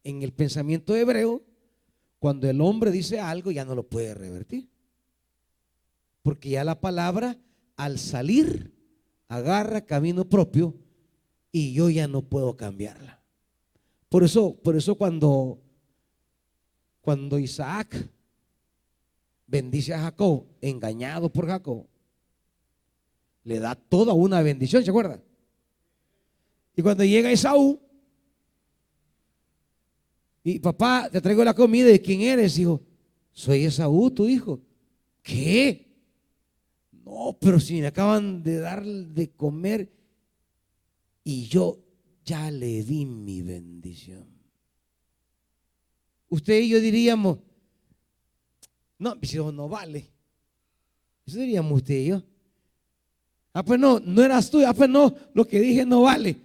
el pensamiento hebreo, cuando el hombre dice algo, ya no lo puede revertir. Porque ya la palabra, al salir, agarra camino propio y yo ya no puedo cambiarla. Por eso cuando Isaac bendice a Jacob, engañado por Jacob, le da toda una bendición, ¿se acuerdan? Y cuando llega Esaú, y papá, te traigo la comida, ¿de quién eres, hijo? Soy Esaú, tu hijo. ¿Qué? No, pero si me acaban de dar de comer y yo ya le di mi bendición. Usted y yo diríamos, no, mis hijos no vale. Eso diríamos usted y yo. Ah, pues no, no eras tú. Ah, pues no, lo que dije no vale.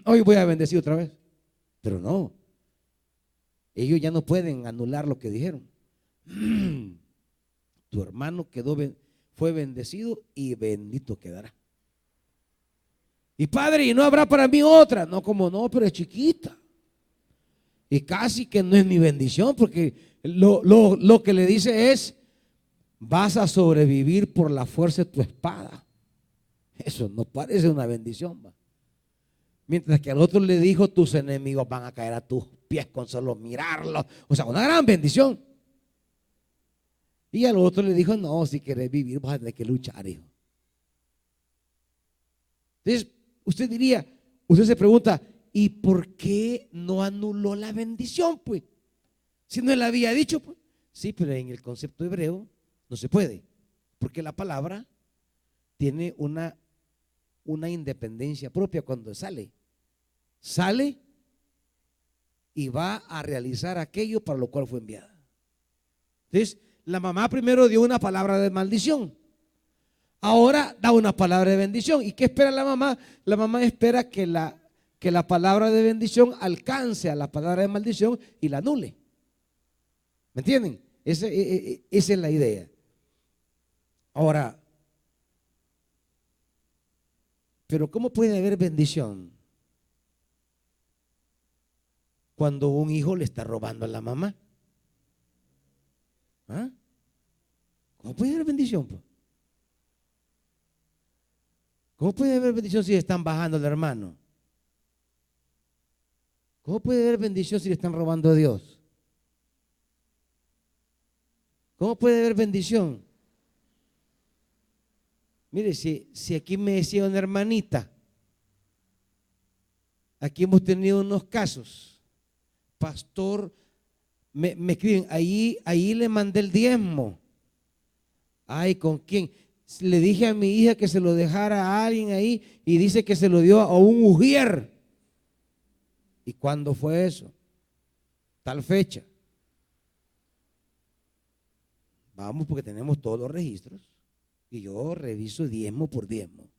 Hoy voy a bendecir otra vez. Pero no. Ellos ya no pueden anular lo que dijeron. Tu hermano fue bendecido y bendito quedará. Y padre, y no habrá para mí otra. No, como no, pero es chiquita. Y casi que no es mi bendición, porque lo que le dice es: vas a sobrevivir por la fuerza de tu espada. Eso no parece una bendición, ¿va? Mientras que al otro le dijo: tus enemigos van a caer a tus pies con solo mirarlos. O sea, una gran bendición. Y al otro le dijo: no, si quieres vivir vas a tener que luchar, hijo. Entonces, usted se pregunta: ¿y por qué no anuló la bendición? Pues, si no le había dicho, pues. Sí, pero en el concepto hebreo no se puede, porque la palabra tiene una independencia propia cuando sale y va a realizar aquello para lo cual fue enviada. Entonces, la mamá primero dio una palabra de maldición, ahora da una palabra de bendición. ¿Y qué espera la mamá? La mamá espera que la palabra de bendición alcance a la palabra de maldición y la anule. ¿Me entienden? Esa es la idea. Ahora, pero ¿cómo puede haber bendición cuando un hijo le está robando a la mamá? ¿Ah? ¿Cómo puede haber bendición? ¿Cómo puede haber bendición si le están bajando al hermano? ¿Cómo puede haber bendición si le están robando a Dios? ¿Cómo puede haber bendición? Mire, si aquí me decía una hermanita, aquí hemos tenido unos casos, pastor, me escriben, ahí le mandé el diezmo. Ay, ¿con quién? Le dije a mi hija que se lo dejara a alguien ahí y dice que se lo dio a un ujier. ¿Y cuándo fue eso? Tal fecha. Vamos, porque tenemos todos los registros y yo reviso diezmo por diezmo.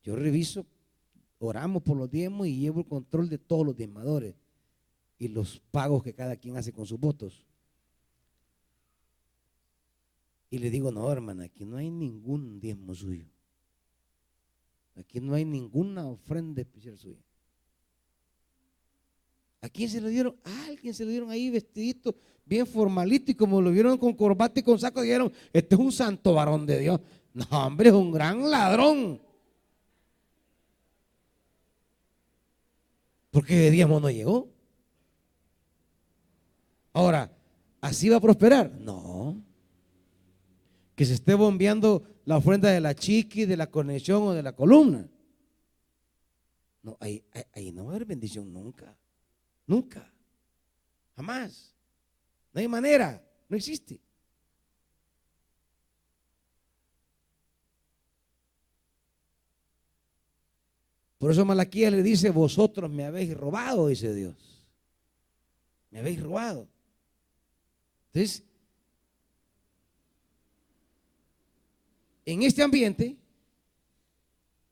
Yo reviso, oramos por los diezmos y llevo el control de todos los diezmadores y los pagos que cada quien hace con sus votos. Y le digo: no, hermana, aquí no hay ningún diezmo suyo. Aquí no hay ninguna ofrenda especial suya. ¿A quién se lo dieron? A alguien se lo dieron ahí vestidito, bien formalito, y como lo vieron con corbata y con saco, dijeron: este es un santo varón de Dios. No, hombre, es un gran ladrón. Porque de diezmo no llegó. Ahora, ¿así va a prosperar? No. Que se esté bombeando la ofrenda de la chiqui, de la conexión o de la columna. No, ahí no va a haber bendición nunca. Nunca. Jamás. No hay manera. No existe. Por eso Malaquías le dice: vosotros me habéis robado, dice Dios. Me habéis robado. Entonces, en este ambiente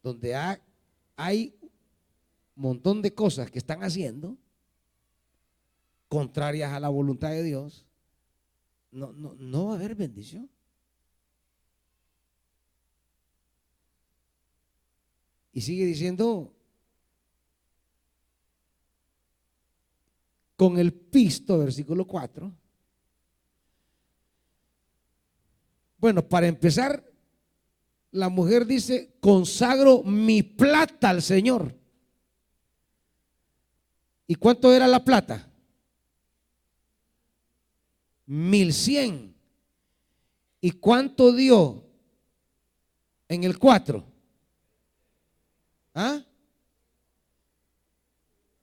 donde hay un montón de cosas que están haciendo contrarias a la voluntad de Dios, no va a haber bendición. Y sigue diciendo: con el pisto, versículo 4. Bueno, para empezar, la mujer dice: consagro mi plata al Señor. ¿Y cuánto era la plata? 1,100. ¿Y cuánto dio en el 4? ¿Ah?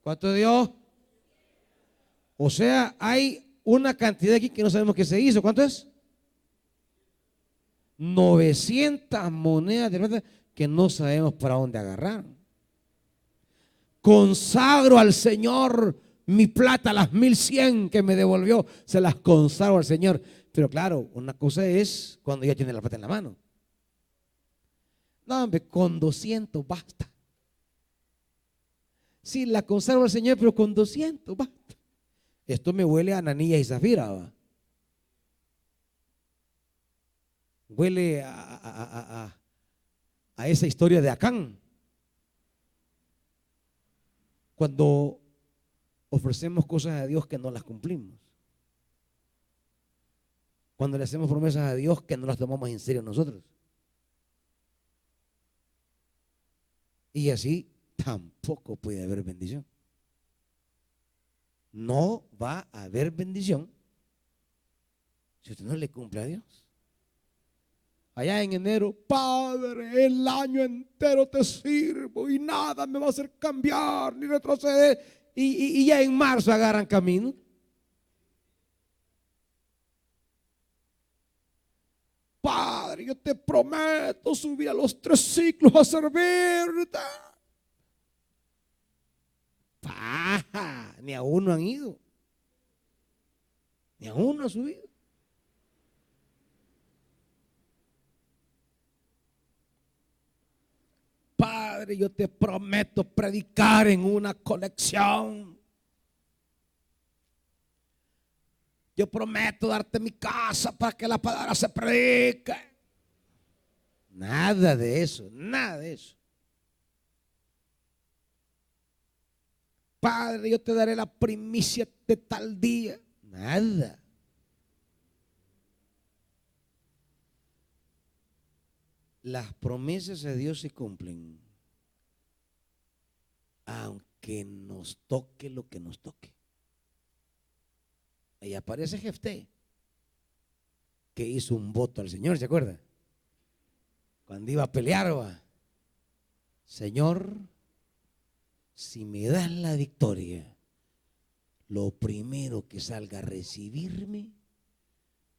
¿Cuánto dio? O sea, hay una cantidad aquí que no sabemos qué se hizo. ¿Cuánto es? 900 monedas de plata que no sabemos para dónde agarrar. Consagro al Señor mi plata, las 1,100 que me devolvió, se las consagro al Señor. Pero claro, una cosa es cuando ya tiene la plata en la mano. No, hombre, con 200 basta. Sí, la consagro al Señor, pero con 200 basta. Esto me huele a Ananías y Zafira, ¿va? Huele a esa historia de Acán. Cuando ofrecemos cosas a Dios que no las cumplimos. Cuando le hacemos promesas a Dios que no las tomamos en serio nosotros. Y así tampoco puede haber bendición. No va a haber bendición si usted no le cumple a Dios. Allá en enero, Padre, el año entero te sirvo y nada me va a hacer cambiar ni retroceder. Y ya en marzo agarran camino. Padre, yo te prometo subir a los 3 ciclos a servirte. Ni a uno han ido. Ni a uno ha subido. Padre, yo te prometo predicar en una colección. Yo prometo darte mi casa para que la palabra se predique. Nada de eso, nada de eso. Padre, yo te daré la primicia de tal día. Nada. Las promesas de Dios se cumplen, aunque nos toque lo que nos toque. Ahí aparece Jefté, que hizo un voto al Señor, ¿se acuerda? Cuando iba a pelear, va, Señor, si me das la victoria, lo primero que salga a recibirme,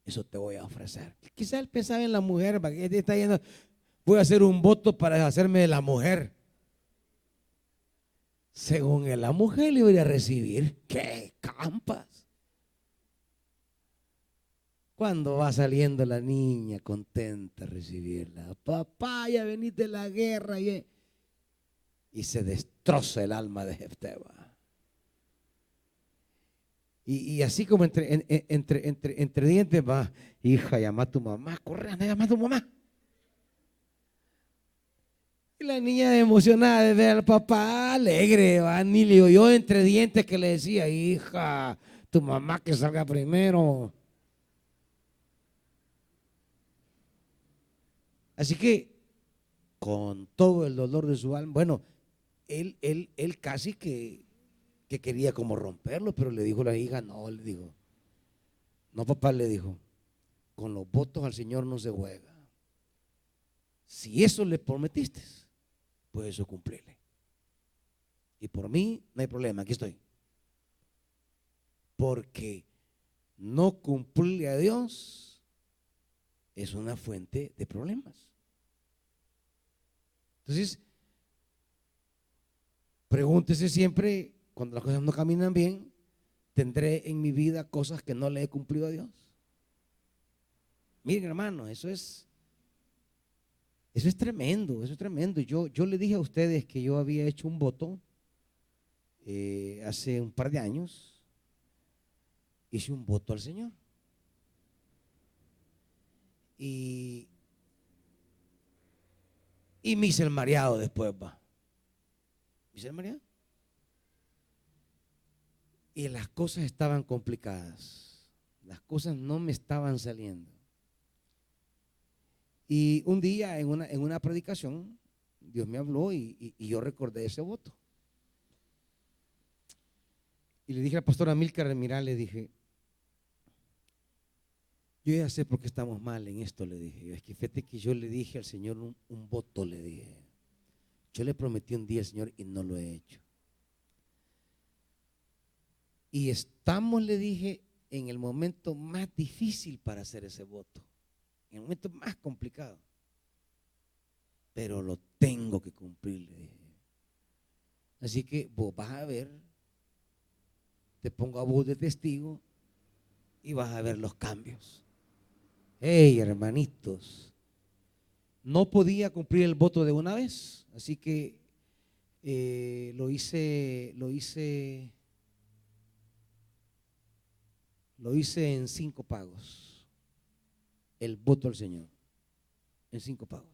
eso te voy a ofrecer. Quizá él pensaba en la mujer, que está yendo, voy a hacer un voto para hacerme de la mujer. Según él, la mujer le iba a recibir, ¡qué campas! Cuando va saliendo la niña contenta a recibirla, papá, ya veniste de la guerra, y se destroza el alma de Jefté. Y así como entre dientes va, hija, llama a tu mamá, corre, anda, llama a tu mamá. Y la niña emocionada de ver al papá alegre, va, ni le oyó entre dientes que le decía, hija, tu mamá que salga primero. Así que con todo el dolor de su alma, bueno, él casi que quería como romperlo, pero le dijo la hija, no, le dijo, no, papá, le dijo, con los votos al Señor no se juega. Si eso le prometiste, pues eso cumplirle. Y por mí no hay problema, aquí estoy. Porque no cumplirle a Dios es una fuente de problemas. Entonces, pregúntese siempre, cuando las cosas no caminan bien, ¿tendré en mi vida cosas que no le he cumplido a Dios? Miren, hermano, eso es tremendo, eso es tremendo. Yo le dije a ustedes que yo había hecho un voto hace un par de años. Hice un voto al Señor. Y me hice el mareado después, va. Me hice el mareado. Y las cosas estaban complicadas. Las cosas no me estaban saliendo. Y un día en una predicación, Dios me habló y yo recordé ese voto. Y le dije al pastor Amílcar, mira, le dije, yo ya sé por qué estamos mal en esto, le dije. Es que fíjate que yo le dije al Señor un voto, le dije. Yo le prometí un día al Señor y no lo he hecho. Y estamos, le dije, en el momento más difícil para hacer ese voto. En el momento más complicado. Pero lo tengo que cumplir, le dije. Así que vos vas a ver te pongo a vos de testigo y vas a ver los cambios. Hey, hermanitos, no podía cumplir el voto de una vez, así que lo hice en 5 pagos. El voto al Señor en 5 pagos.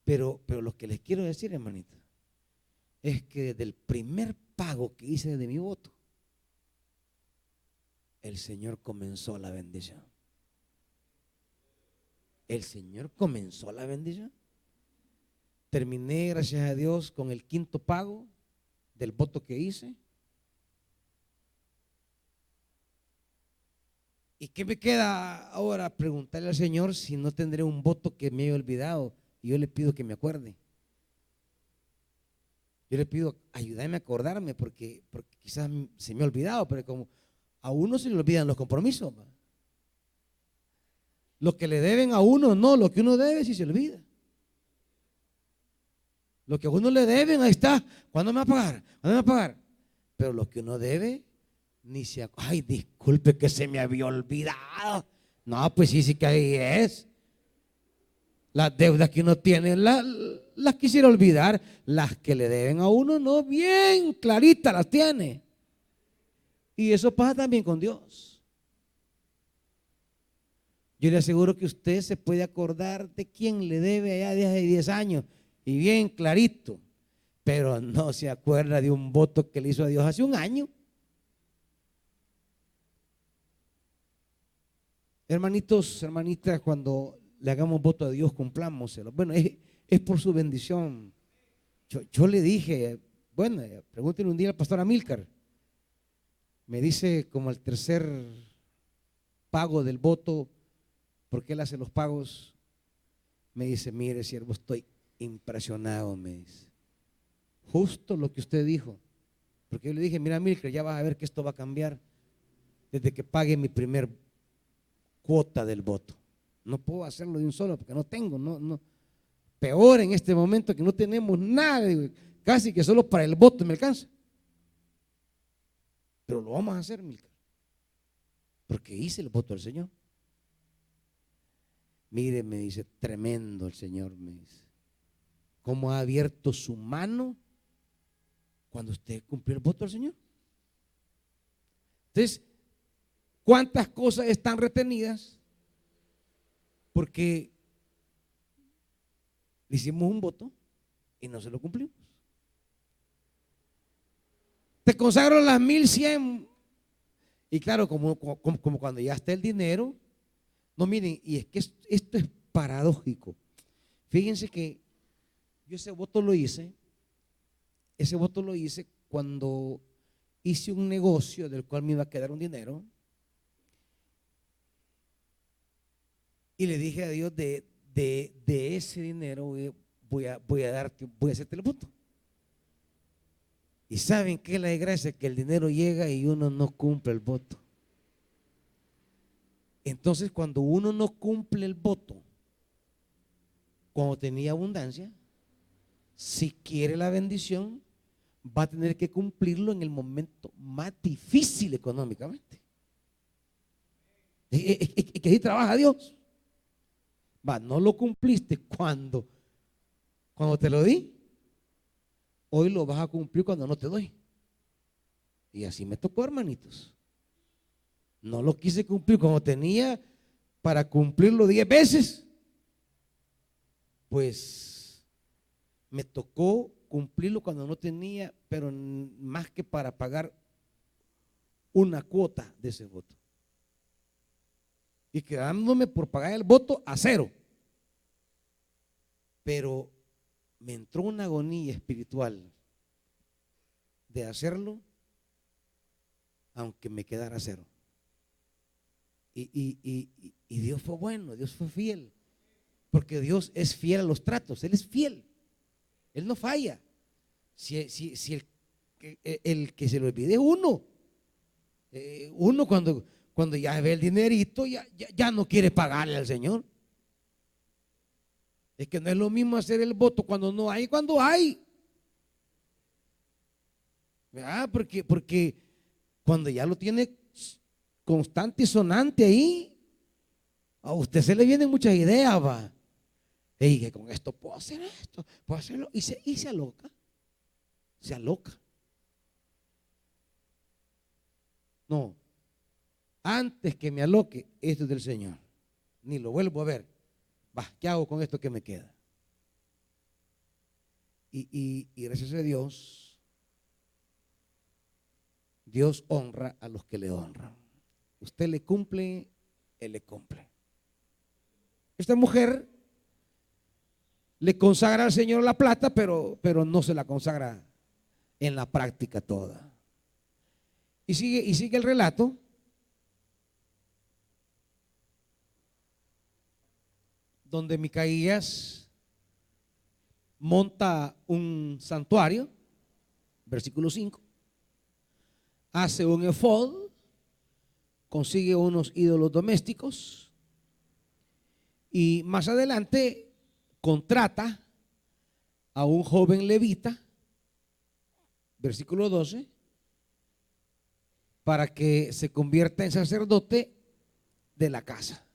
Pero lo que les quiero decir, hermanita, es que desde el primer pago que hice de mi voto, el Señor comenzó la bendición. El Señor comenzó la bendición. Terminé, gracias a Dios, con el 5.º pago del voto que hice. ¿Y qué me queda ahora? Preguntarle al Señor si no tendré un voto que me haya olvidado. Y yo le pido que me acuerde. Yo le pido, ayúdame a acordarme porque quizás se me ha olvidado, pero como a uno se le olvidan los compromisos. Lo que le deben a uno, no, lo que uno debe sí se olvida. Lo que a uno le deben, ahí está. ¿Cuándo me va a pagar? ¿Cuándo me va a pagar? Pero lo que uno debe, ni se acuerda. Ay, disculpe que se me había olvidado. No, pues sí que ahí es. Las deudas que uno tiene, las quisiera olvidar. Las que le deben a uno, no, bien claritas las tiene. Y eso pasa también con Dios. Yo le aseguro que usted se puede acordar de quién le debe allá de hace 10 años. Y bien clarito. Pero no se acuerda de un voto que le hizo a Dios hace un año. Hermanitos, hermanitas, cuando le hagamos voto a Dios, cumplámoselo. Bueno, es por su bendición. Yo le dije, bueno, pregúntenle un día al pastor Amílcar. Me dice como el 3.er pago del voto, porque él hace los pagos. Me dice, mire, siervo, estoy impresionado, me dice. Justo lo que usted dijo. Porque yo le dije, mira, Amílcar, ya vas a ver que esto va a cambiar desde que pague mi primer cuota del voto. No puedo hacerlo de un solo porque no tengo, no. Peor en este momento que no tenemos nada, casi que solo para el voto me alcanza. Pero lo vamos a hacer, Milcar, porque hice el voto al Señor. Mire, me dice, tremendo el Señor, me dice, cómo ha abierto su mano cuando usted cumplió el voto al Señor. Entonces, ¿cuántas cosas están retenidas? Porque le hicimos un voto y no se lo cumplimos. Te consagro las 1.100. Y claro, como cuando ya está el dinero. No, miren, y es que esto es paradójico. Fíjense que yo ese voto lo hice cuando hice un negocio del cual me iba a quedar un dinero. Y le dije a Dios, de ese dinero voy a hacerte el voto. Y saben que la desgracia, que el dinero llega y uno no cumple el voto. Entonces, cuando uno no cumple el voto, cuando tenía abundancia, si quiere la bendición, va a tener que cumplirlo en el momento más difícil económicamente. Es que así trabaja Dios. No lo cumpliste cuando te lo di, hoy lo vas a cumplir cuando no te doy. Y así me tocó, hermanitos. No lo quise cumplir cuando tenía para cumplirlo 10 veces. Pues me tocó cumplirlo cuando no tenía, pero más que para pagar una cuota de ese voto. Y quedándome por pagar el voto a 0. Pero me entró una agonía espiritual de hacerlo, aunque me quedara 0. Y Dios fue bueno, Dios fue fiel, porque Dios es fiel a los tratos, Él es fiel, Él no falla. Si el que se lo olvide es uno. Uno cuando ya ve el dinerito, ya no quiere pagarle al Señor. Es que no es lo mismo hacer el voto cuando no hay, cuando hay. ¿verdad? Porque cuando ya lo tiene constante y sonante ahí, a usted se le vienen muchas ideas, va. Y que con esto puedo hacer esto, puedo hacerlo. Y se aloca. Se aloca. No. Antes que me aloque, esto es del Señor. Ni lo vuelvo a ver. Va, ¿qué hago con esto que me queda? Y gracias a Dios, Dios honra a los que le honran. Usted le cumple, Él le cumple. Esta mujer le consagra al Señor la plata, pero no se la consagra en la práctica toda. Y sigue el relato. Donde Micaías monta un santuario, versículo 5, hace un efod, consigue unos ídolos domésticos y más adelante contrata a un joven levita, versículo 12, para que se convierta en sacerdote de la casa.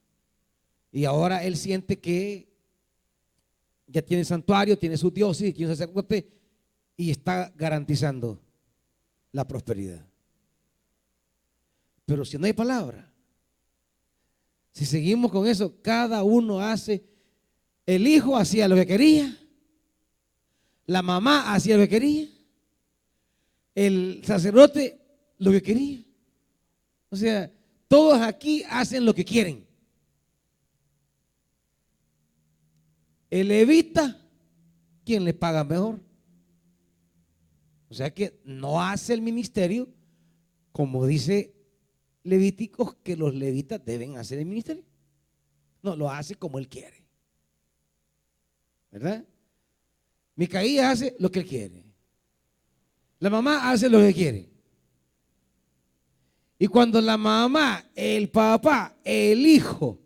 Y ahora él siente que ya tiene santuario, tiene su diócesis, tiene un sacerdote y está garantizando la prosperidad. Pero si no hay palabra, si seguimos con eso, cada uno hace, el hijo hacía lo que quería, la mamá hacía lo que quería, el sacerdote lo que quería. O sea, todos aquí hacen lo que quieren. El levita, ¿quién le paga mejor? O sea que no hace el ministerio como dice Levíticos que los levitas deben hacer el ministerio. No, lo hace como él quiere. ¿Verdad? Micaías hace lo que él quiere. La mamá hace lo que quiere. Y cuando la mamá, el papá, el hijo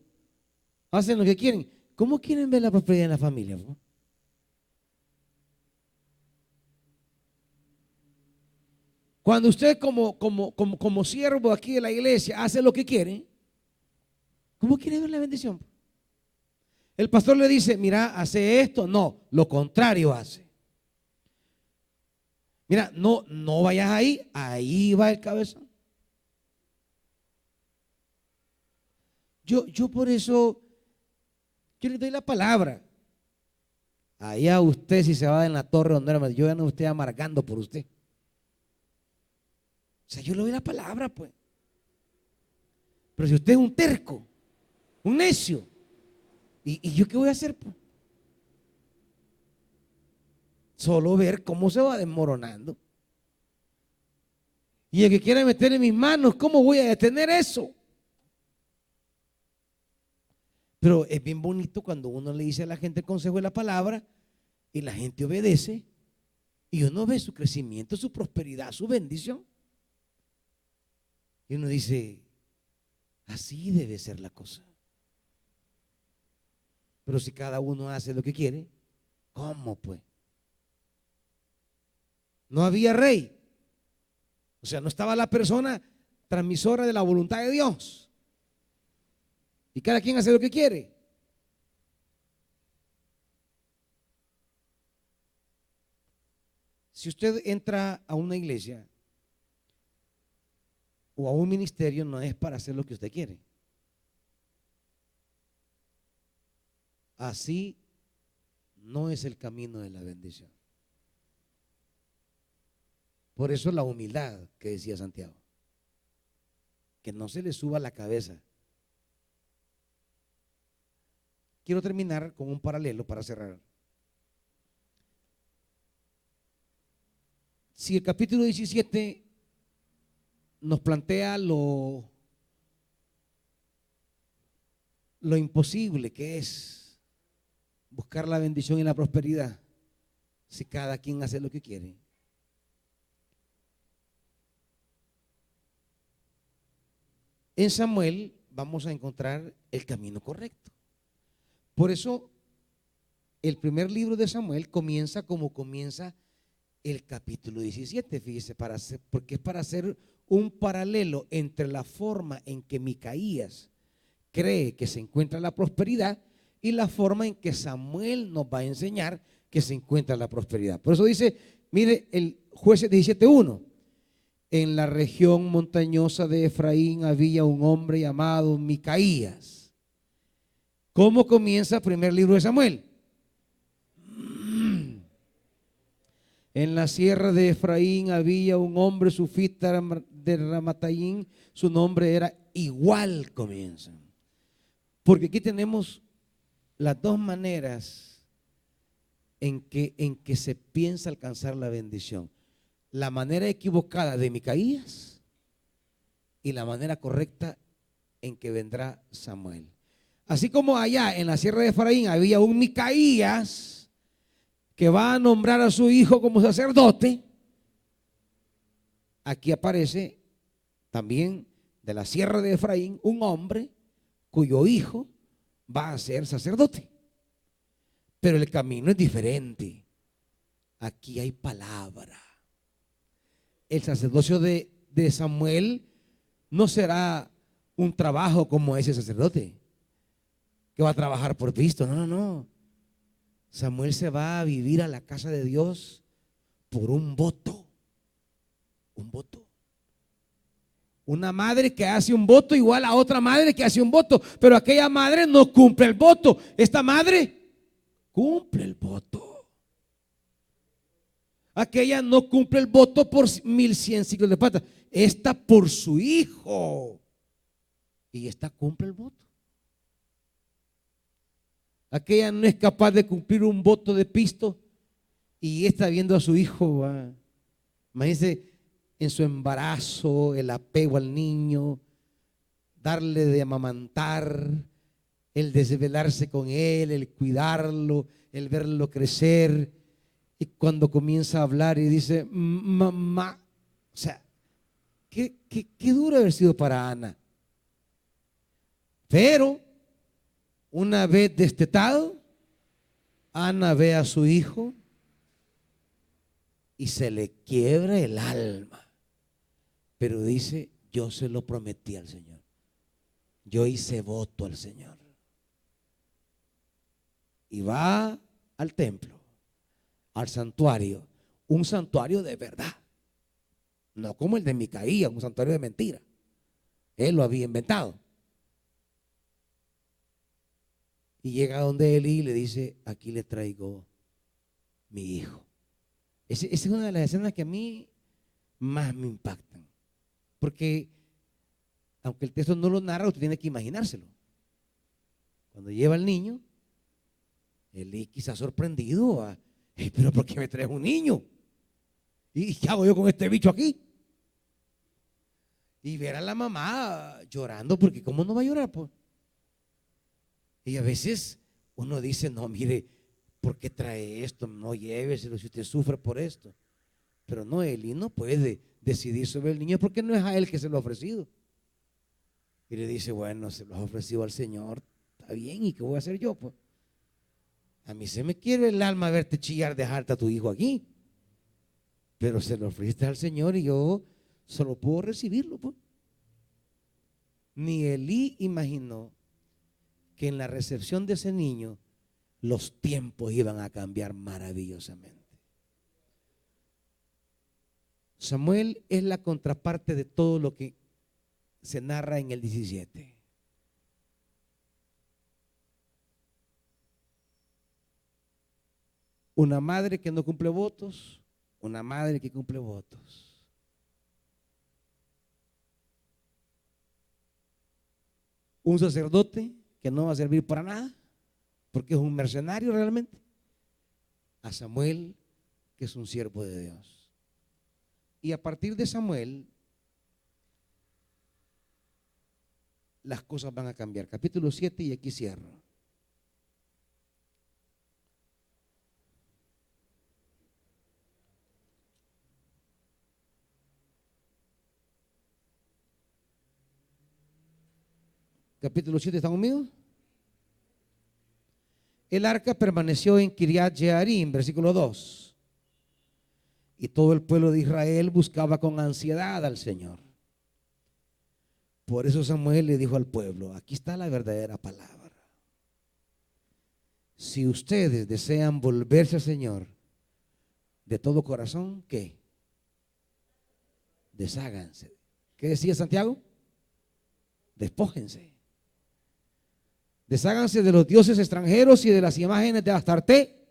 hacen lo que quieren, ¿cómo quieren ver la prosperidad en la familia? Cuando usted como siervo aquí de la iglesia hace lo que quiere, ¿cómo quiere ver la bendición? El pastor le dice, mira, hace esto. No, lo contrario hace. Mira, no vayas ahí, ahí va el cabezón. Yo por eso, yo le doy la palabra. Allá usted si se va en la torre donde era, yo ya no estoy amargando por usted. O sea, yo le doy la palabra, pues. Pero si usted es un terco, un necio, ¿y yo qué voy a hacer, pues? Solo ver cómo se va desmoronando. Y el que quiera meter en mis manos, ¿cómo voy a detener eso? Pero es bien bonito cuando uno le dice a la gente el consejo de la palabra y la gente obedece y uno ve su crecimiento, su prosperidad, su bendición. Y uno dice, así debe ser la cosa. Pero si cada uno hace lo que quiere, ¿cómo pues? No había rey. O sea, no estaba la persona transmisora de la voluntad de Dios. Y cada quien hace lo que quiere. Si usted entra a una iglesia o a un ministerio, no es para hacer lo que usted quiere. Así no es el camino de la bendición. Por eso la humildad que decía Santiago. Que no se le suba la cabeza. Quiero terminar con un paralelo para cerrar. Si el capítulo 17 nos plantea lo imposible que es buscar la bendición y la prosperidad, si cada quien hace lo que quiere. En Samuel vamos a encontrar el camino correcto. Por eso el primer libro de Samuel comienza como comienza el capítulo 17, fíjese, porque es para hacer un paralelo entre la forma en que Micaías cree que se encuentra la prosperidad y la forma en que Samuel nos va a enseñar que se encuentra la prosperidad. Por eso dice, mire el Jueces 17:1, en la región montañosa de Efraín había un hombre llamado Micaías. ¿Cómo comienza el primer libro de Samuel? En la sierra de Efraín había un hombre sufita de Ramatayín, su nombre era igual, comienza. Porque aquí tenemos las dos maneras en que se piensa alcanzar la bendición. La manera equivocada de Micaías y la manera correcta en que vendrá Samuel. Así como allá en la sierra de Efraín había un Micaías que va a nombrar a su hijo como sacerdote, aquí aparece también de la sierra de Efraín un hombre cuyo hijo va a ser sacerdote. Pero el camino es diferente. Aquí hay palabra. El sacerdocio de Samuel no será un trabajo como ese sacerdote que va a trabajar por Cristo. No, no, no. Samuel se va a vivir a la casa de Dios por un voto. Un voto. Una madre que hace un voto igual a otra madre que hace un voto, pero aquella madre no cumple el voto. Esta madre cumple el voto. Aquella no cumple el voto por 1100 ciclos de plata. Esta por su hijo. Y esta cumple el voto. Aquella no es capaz de cumplir un voto de pisto y está viendo a su hijo. Imagínense en su embarazo, el apego al niño, darle de amamantar, el desvelarse con él, el cuidarlo, el verlo crecer. Y cuando comienza a hablar y dice, mamá, o sea, qué duro haber sido para Ana. Pero una vez destetado, Ana ve a su hijo y se le quiebra el alma. Pero dice, yo se lo prometí al Señor. Yo hice voto al Señor. Y va al templo, al santuario, un santuario de verdad. No como el de Micaías, un santuario de mentira. Él lo había inventado. Y llega donde Elí y le dice, aquí le traigo mi hijo. Esa es una de las escenas que a mí más me impactan. Porque aunque el texto no lo narra, usted tiene que imaginárselo. Cuando lleva al niño, Elí quizás sorprendido. Pero ¿por qué me traes un niño? ¿Y qué hago yo con este bicho aquí? Y ver a la mamá llorando, porque ¿cómo no va a llorar? Pues? Y a veces uno dice, no, mire, ¿por qué trae esto? No lléveselo si usted sufre por esto. Pero no, Elí no puede decidir sobre el niño porque no es a él que se lo ha ofrecido. Y le dice, bueno, se lo ha ofrecido al Señor, está bien, ¿y qué voy a hacer yo? Pues a mí se me quiere el alma verte chillar, dejarte a tu hijo aquí. Pero se lo ofreciste al Señor y yo solo puedo recibirlo. Pues. Ni Elí imaginó que en la recepción de ese niño los tiempos iban a cambiar maravillosamente. Samuel es la contraparte de todo lo que se narra en el 17. Una madre que no cumple votos, una madre que cumple votos. Un sacerdote que no va a servir para nada, porque es un mercenario realmente. A Samuel, que es un siervo de Dios. Y a partir de Samuel, las cosas van a cambiar. Capítulo 7 y aquí cierro. Capítulo 7, ¿están conmigo? El arca permaneció en Kiriat Jearim, versículo 2. y todo el pueblo de Israel buscaba con ansiedad al Señor. Por eso Samuel le dijo al pueblo: aquí está la verdadera palabra. Si ustedes desean volverse al Señor de todo corazón, ¿qué? Desháganse. ¿Qué decía Santiago? Despójense. Desháganse de los dioses extranjeros y de las imágenes de Astarte.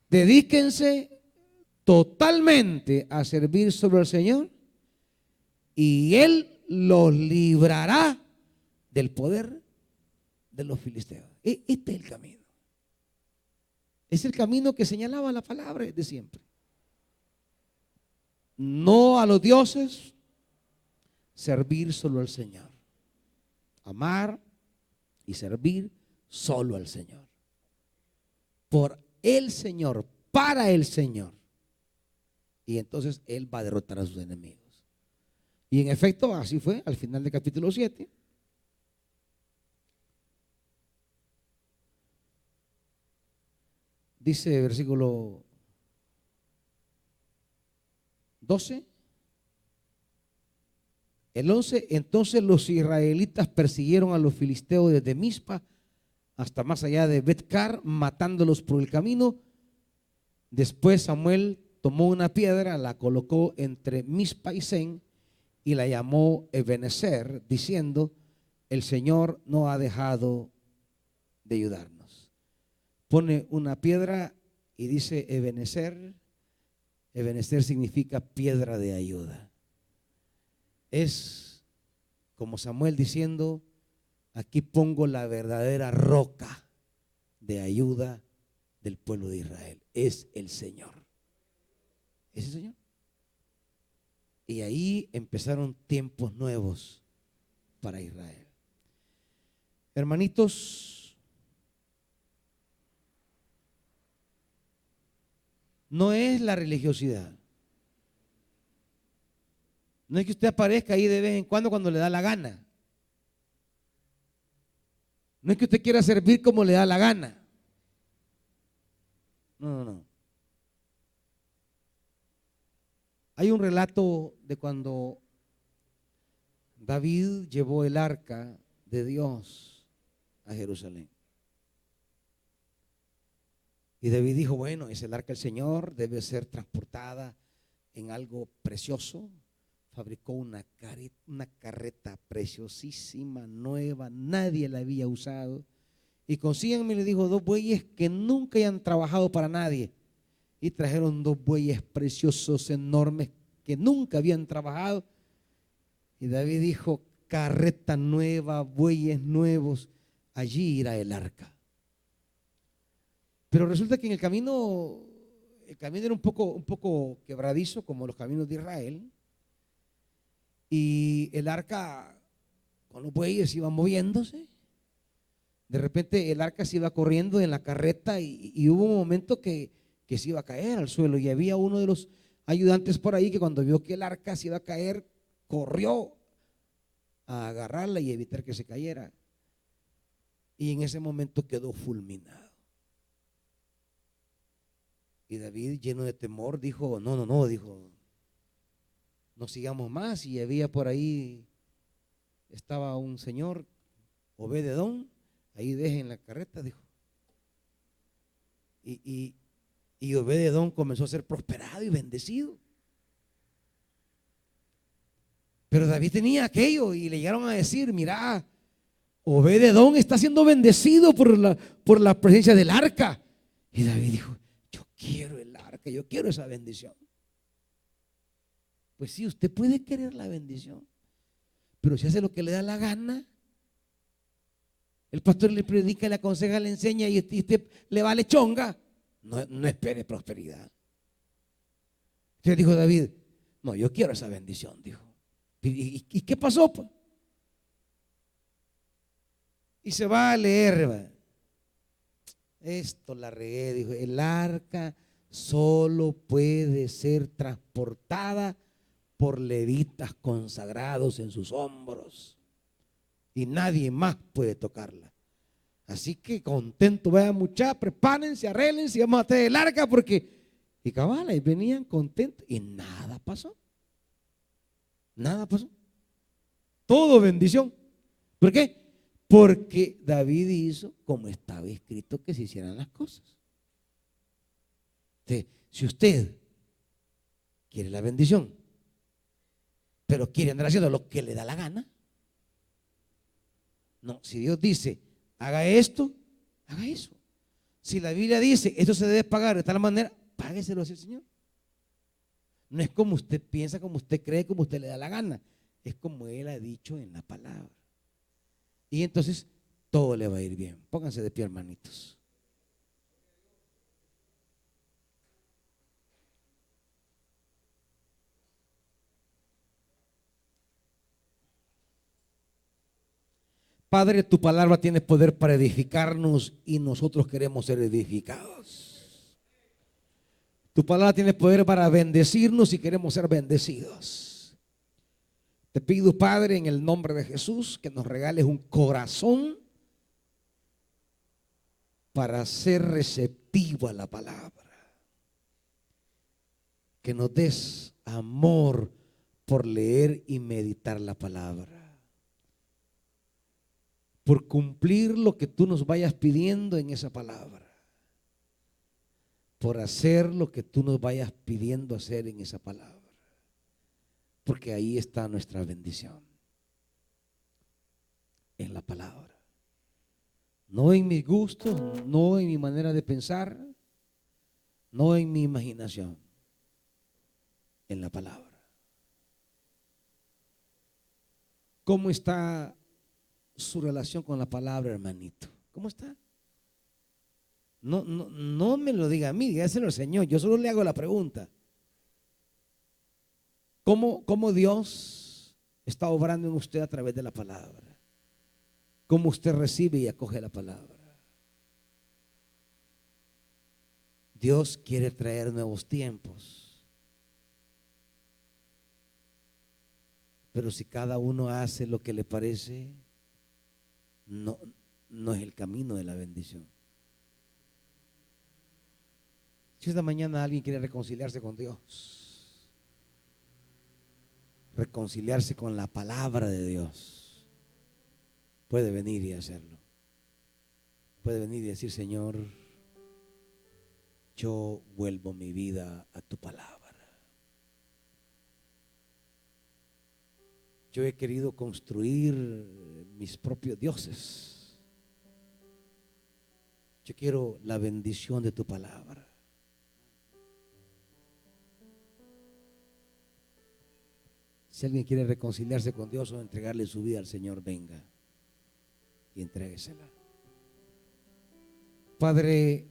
Dedíquense totalmente a servir sobre el Señor y Él los librará del poder de los filisteos. Este es el camino. Es el camino que señalaba la palabra de siempre. No a los dioses, servir solo al Señor. Amar y servir solo al Señor. Por el Señor, para el Señor. Y entonces Él va a derrotar a sus enemigos. Y en efecto, así fue al final del capítulo 7. Dice versículo 12. El 11, entonces los israelitas persiguieron a los filisteos desde Mizpa hasta más allá de Bet-car, matándolos por el camino. Después Samuel tomó una piedra, la colocó entre Mizpa y Sen y la llamó Ebenezer, diciendo: el Señor no ha dejado de ayudarnos. Pone una piedra y dice Ebenezer. Ebenezer significa piedra de ayuda. Es como Samuel diciendo: aquí pongo la verdadera roca de ayuda del pueblo de Israel. Es el Señor. ¿Es el Señor? Y ahí empezaron tiempos nuevos para Israel. Hermanitos, no es la religiosidad. No es que usted aparezca ahí de vez en cuando le da la gana. No es que usted quiera servir como le da la gana. No. Hay un relato de cuando David llevó el arca de Dios a Jerusalén. Y David dijo: bueno, es el arca del Señor, debe ser transportada en algo precioso. Fabricó una carreta preciosísima, nueva, nadie la había usado. Y consíganme, le dijo, 2 bueyes que nunca hayan trabajado para nadie. Y trajeron 2 bueyes preciosos, enormes, que nunca habían trabajado. Y David dijo: carreta nueva, bueyes nuevos, allí irá el arca. Pero resulta que en el camino era un poco quebradizo, como los caminos de Israel. Y el arca con los bueyes iba moviéndose. De repente el arca se iba corriendo en la carreta y hubo un momento que se iba a caer al suelo. Y había uno de los ayudantes por ahí que cuando vio que el arca se iba a caer, corrió a agarrarla y evitar que se cayera. Y en ese momento quedó fulminado. Y David, lleno de temor, dijo: no, dijo, no sigamos más. Y había por ahí, estaba un señor, Obed-edom, ahí dejen la carreta, dijo. Y Obed-edom comenzó a ser prosperado y bendecido. Pero David tenía aquello y le llegaron a decir: mira, Obed-edom está siendo bendecido por la presencia del arca. Y David dijo: yo quiero el arca, yo quiero esa bendición. Pues sí, usted puede querer la bendición, pero si hace lo que le da la gana, el pastor le predica, le aconseja, le enseña y usted le vale chonga, no espere prosperidad. Entonces dijo David: no, yo quiero esa bendición, dijo. ¿Y qué pasó, pues? Y se va a leer, esto la regué, dijo: el arca solo puede ser transportada por levitas consagrados en sus hombros y nadie más puede tocarla. Así que contento, vaya muchachos, prepárense, arréglense y vamos a traer el arca porque Y cabal, y venían contentos y nada pasó. Nada pasó. Todo bendición. ¿Por qué? Porque David hizo como estaba escrito que se hicieran las cosas. Entonces, si usted quiere la bendición, pero quiere andar haciendo lo que le da la gana, no, si Dios dice, haga esto, haga eso. Si la Biblia dice, esto se debe pagar de tal manera, págueselo así al Señor. No es como usted piensa, como usted cree, como usted le da la gana. Es como Él ha dicho en la palabra. Y entonces todo le va a ir bien. Pónganse de pie, hermanitos. Padre, tu palabra tiene poder para edificarnos y nosotros queremos ser edificados. Tu palabra tiene poder para bendecirnos y queremos ser bendecidos. Te pido, Padre, en el nombre de Jesús, que nos regales un corazón para ser receptivo a la palabra. Que nos des amor por leer y meditar la palabra. Por cumplir lo que tú nos vayas pidiendo en esa palabra. Por hacer lo que tú nos vayas pidiendo hacer en esa palabra. Porque ahí está nuestra bendición. En la palabra. No en mis gustos, no en mi manera de pensar, no en mi imaginación. En la palabra. ¿Cómo está su relación con la palabra, hermanito? ¿Cómo está? No me lo diga a mí, dígaselo al Señor. Yo solo le hago la pregunta. ¿Cómo Dios está obrando en usted a través de la palabra? ¿Cómo usted recibe y acoge la palabra? Dios quiere traer nuevos tiempos. Pero si cada uno hace lo que le parece, no es el camino de la bendición. Si esta mañana alguien quiere reconciliarse con Dios, reconciliarse con la palabra de Dios, puede venir y hacerlo. Puede venir y decir: Señor, yo vuelvo mi vida a tu palabra. Yo he querido construir mis propios dioses. Yo quiero la bendición de tu palabra. Si alguien quiere reconciliarse con Dios o entregarle su vida al Señor, venga y entréguesela. Padre,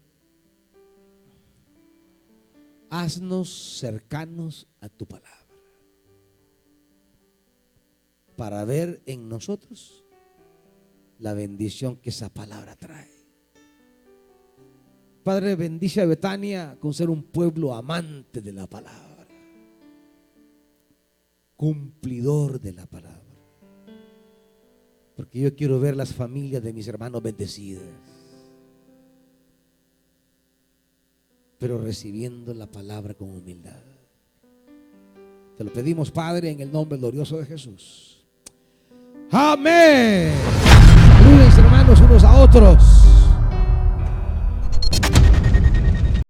haznos cercanos a tu palabra, para ver en nosotros la bendición que esa palabra trae. Padre, bendice a Betania con ser un pueblo amante de la palabra, cumplidor de la palabra. Porque yo quiero ver las familias de mis hermanos bendecidas, pero recibiendo la palabra con humildad. Te lo pedimos, Padre, en el nombre glorioso de Jesús. Amén. Saluden, hermanos, unos a otros.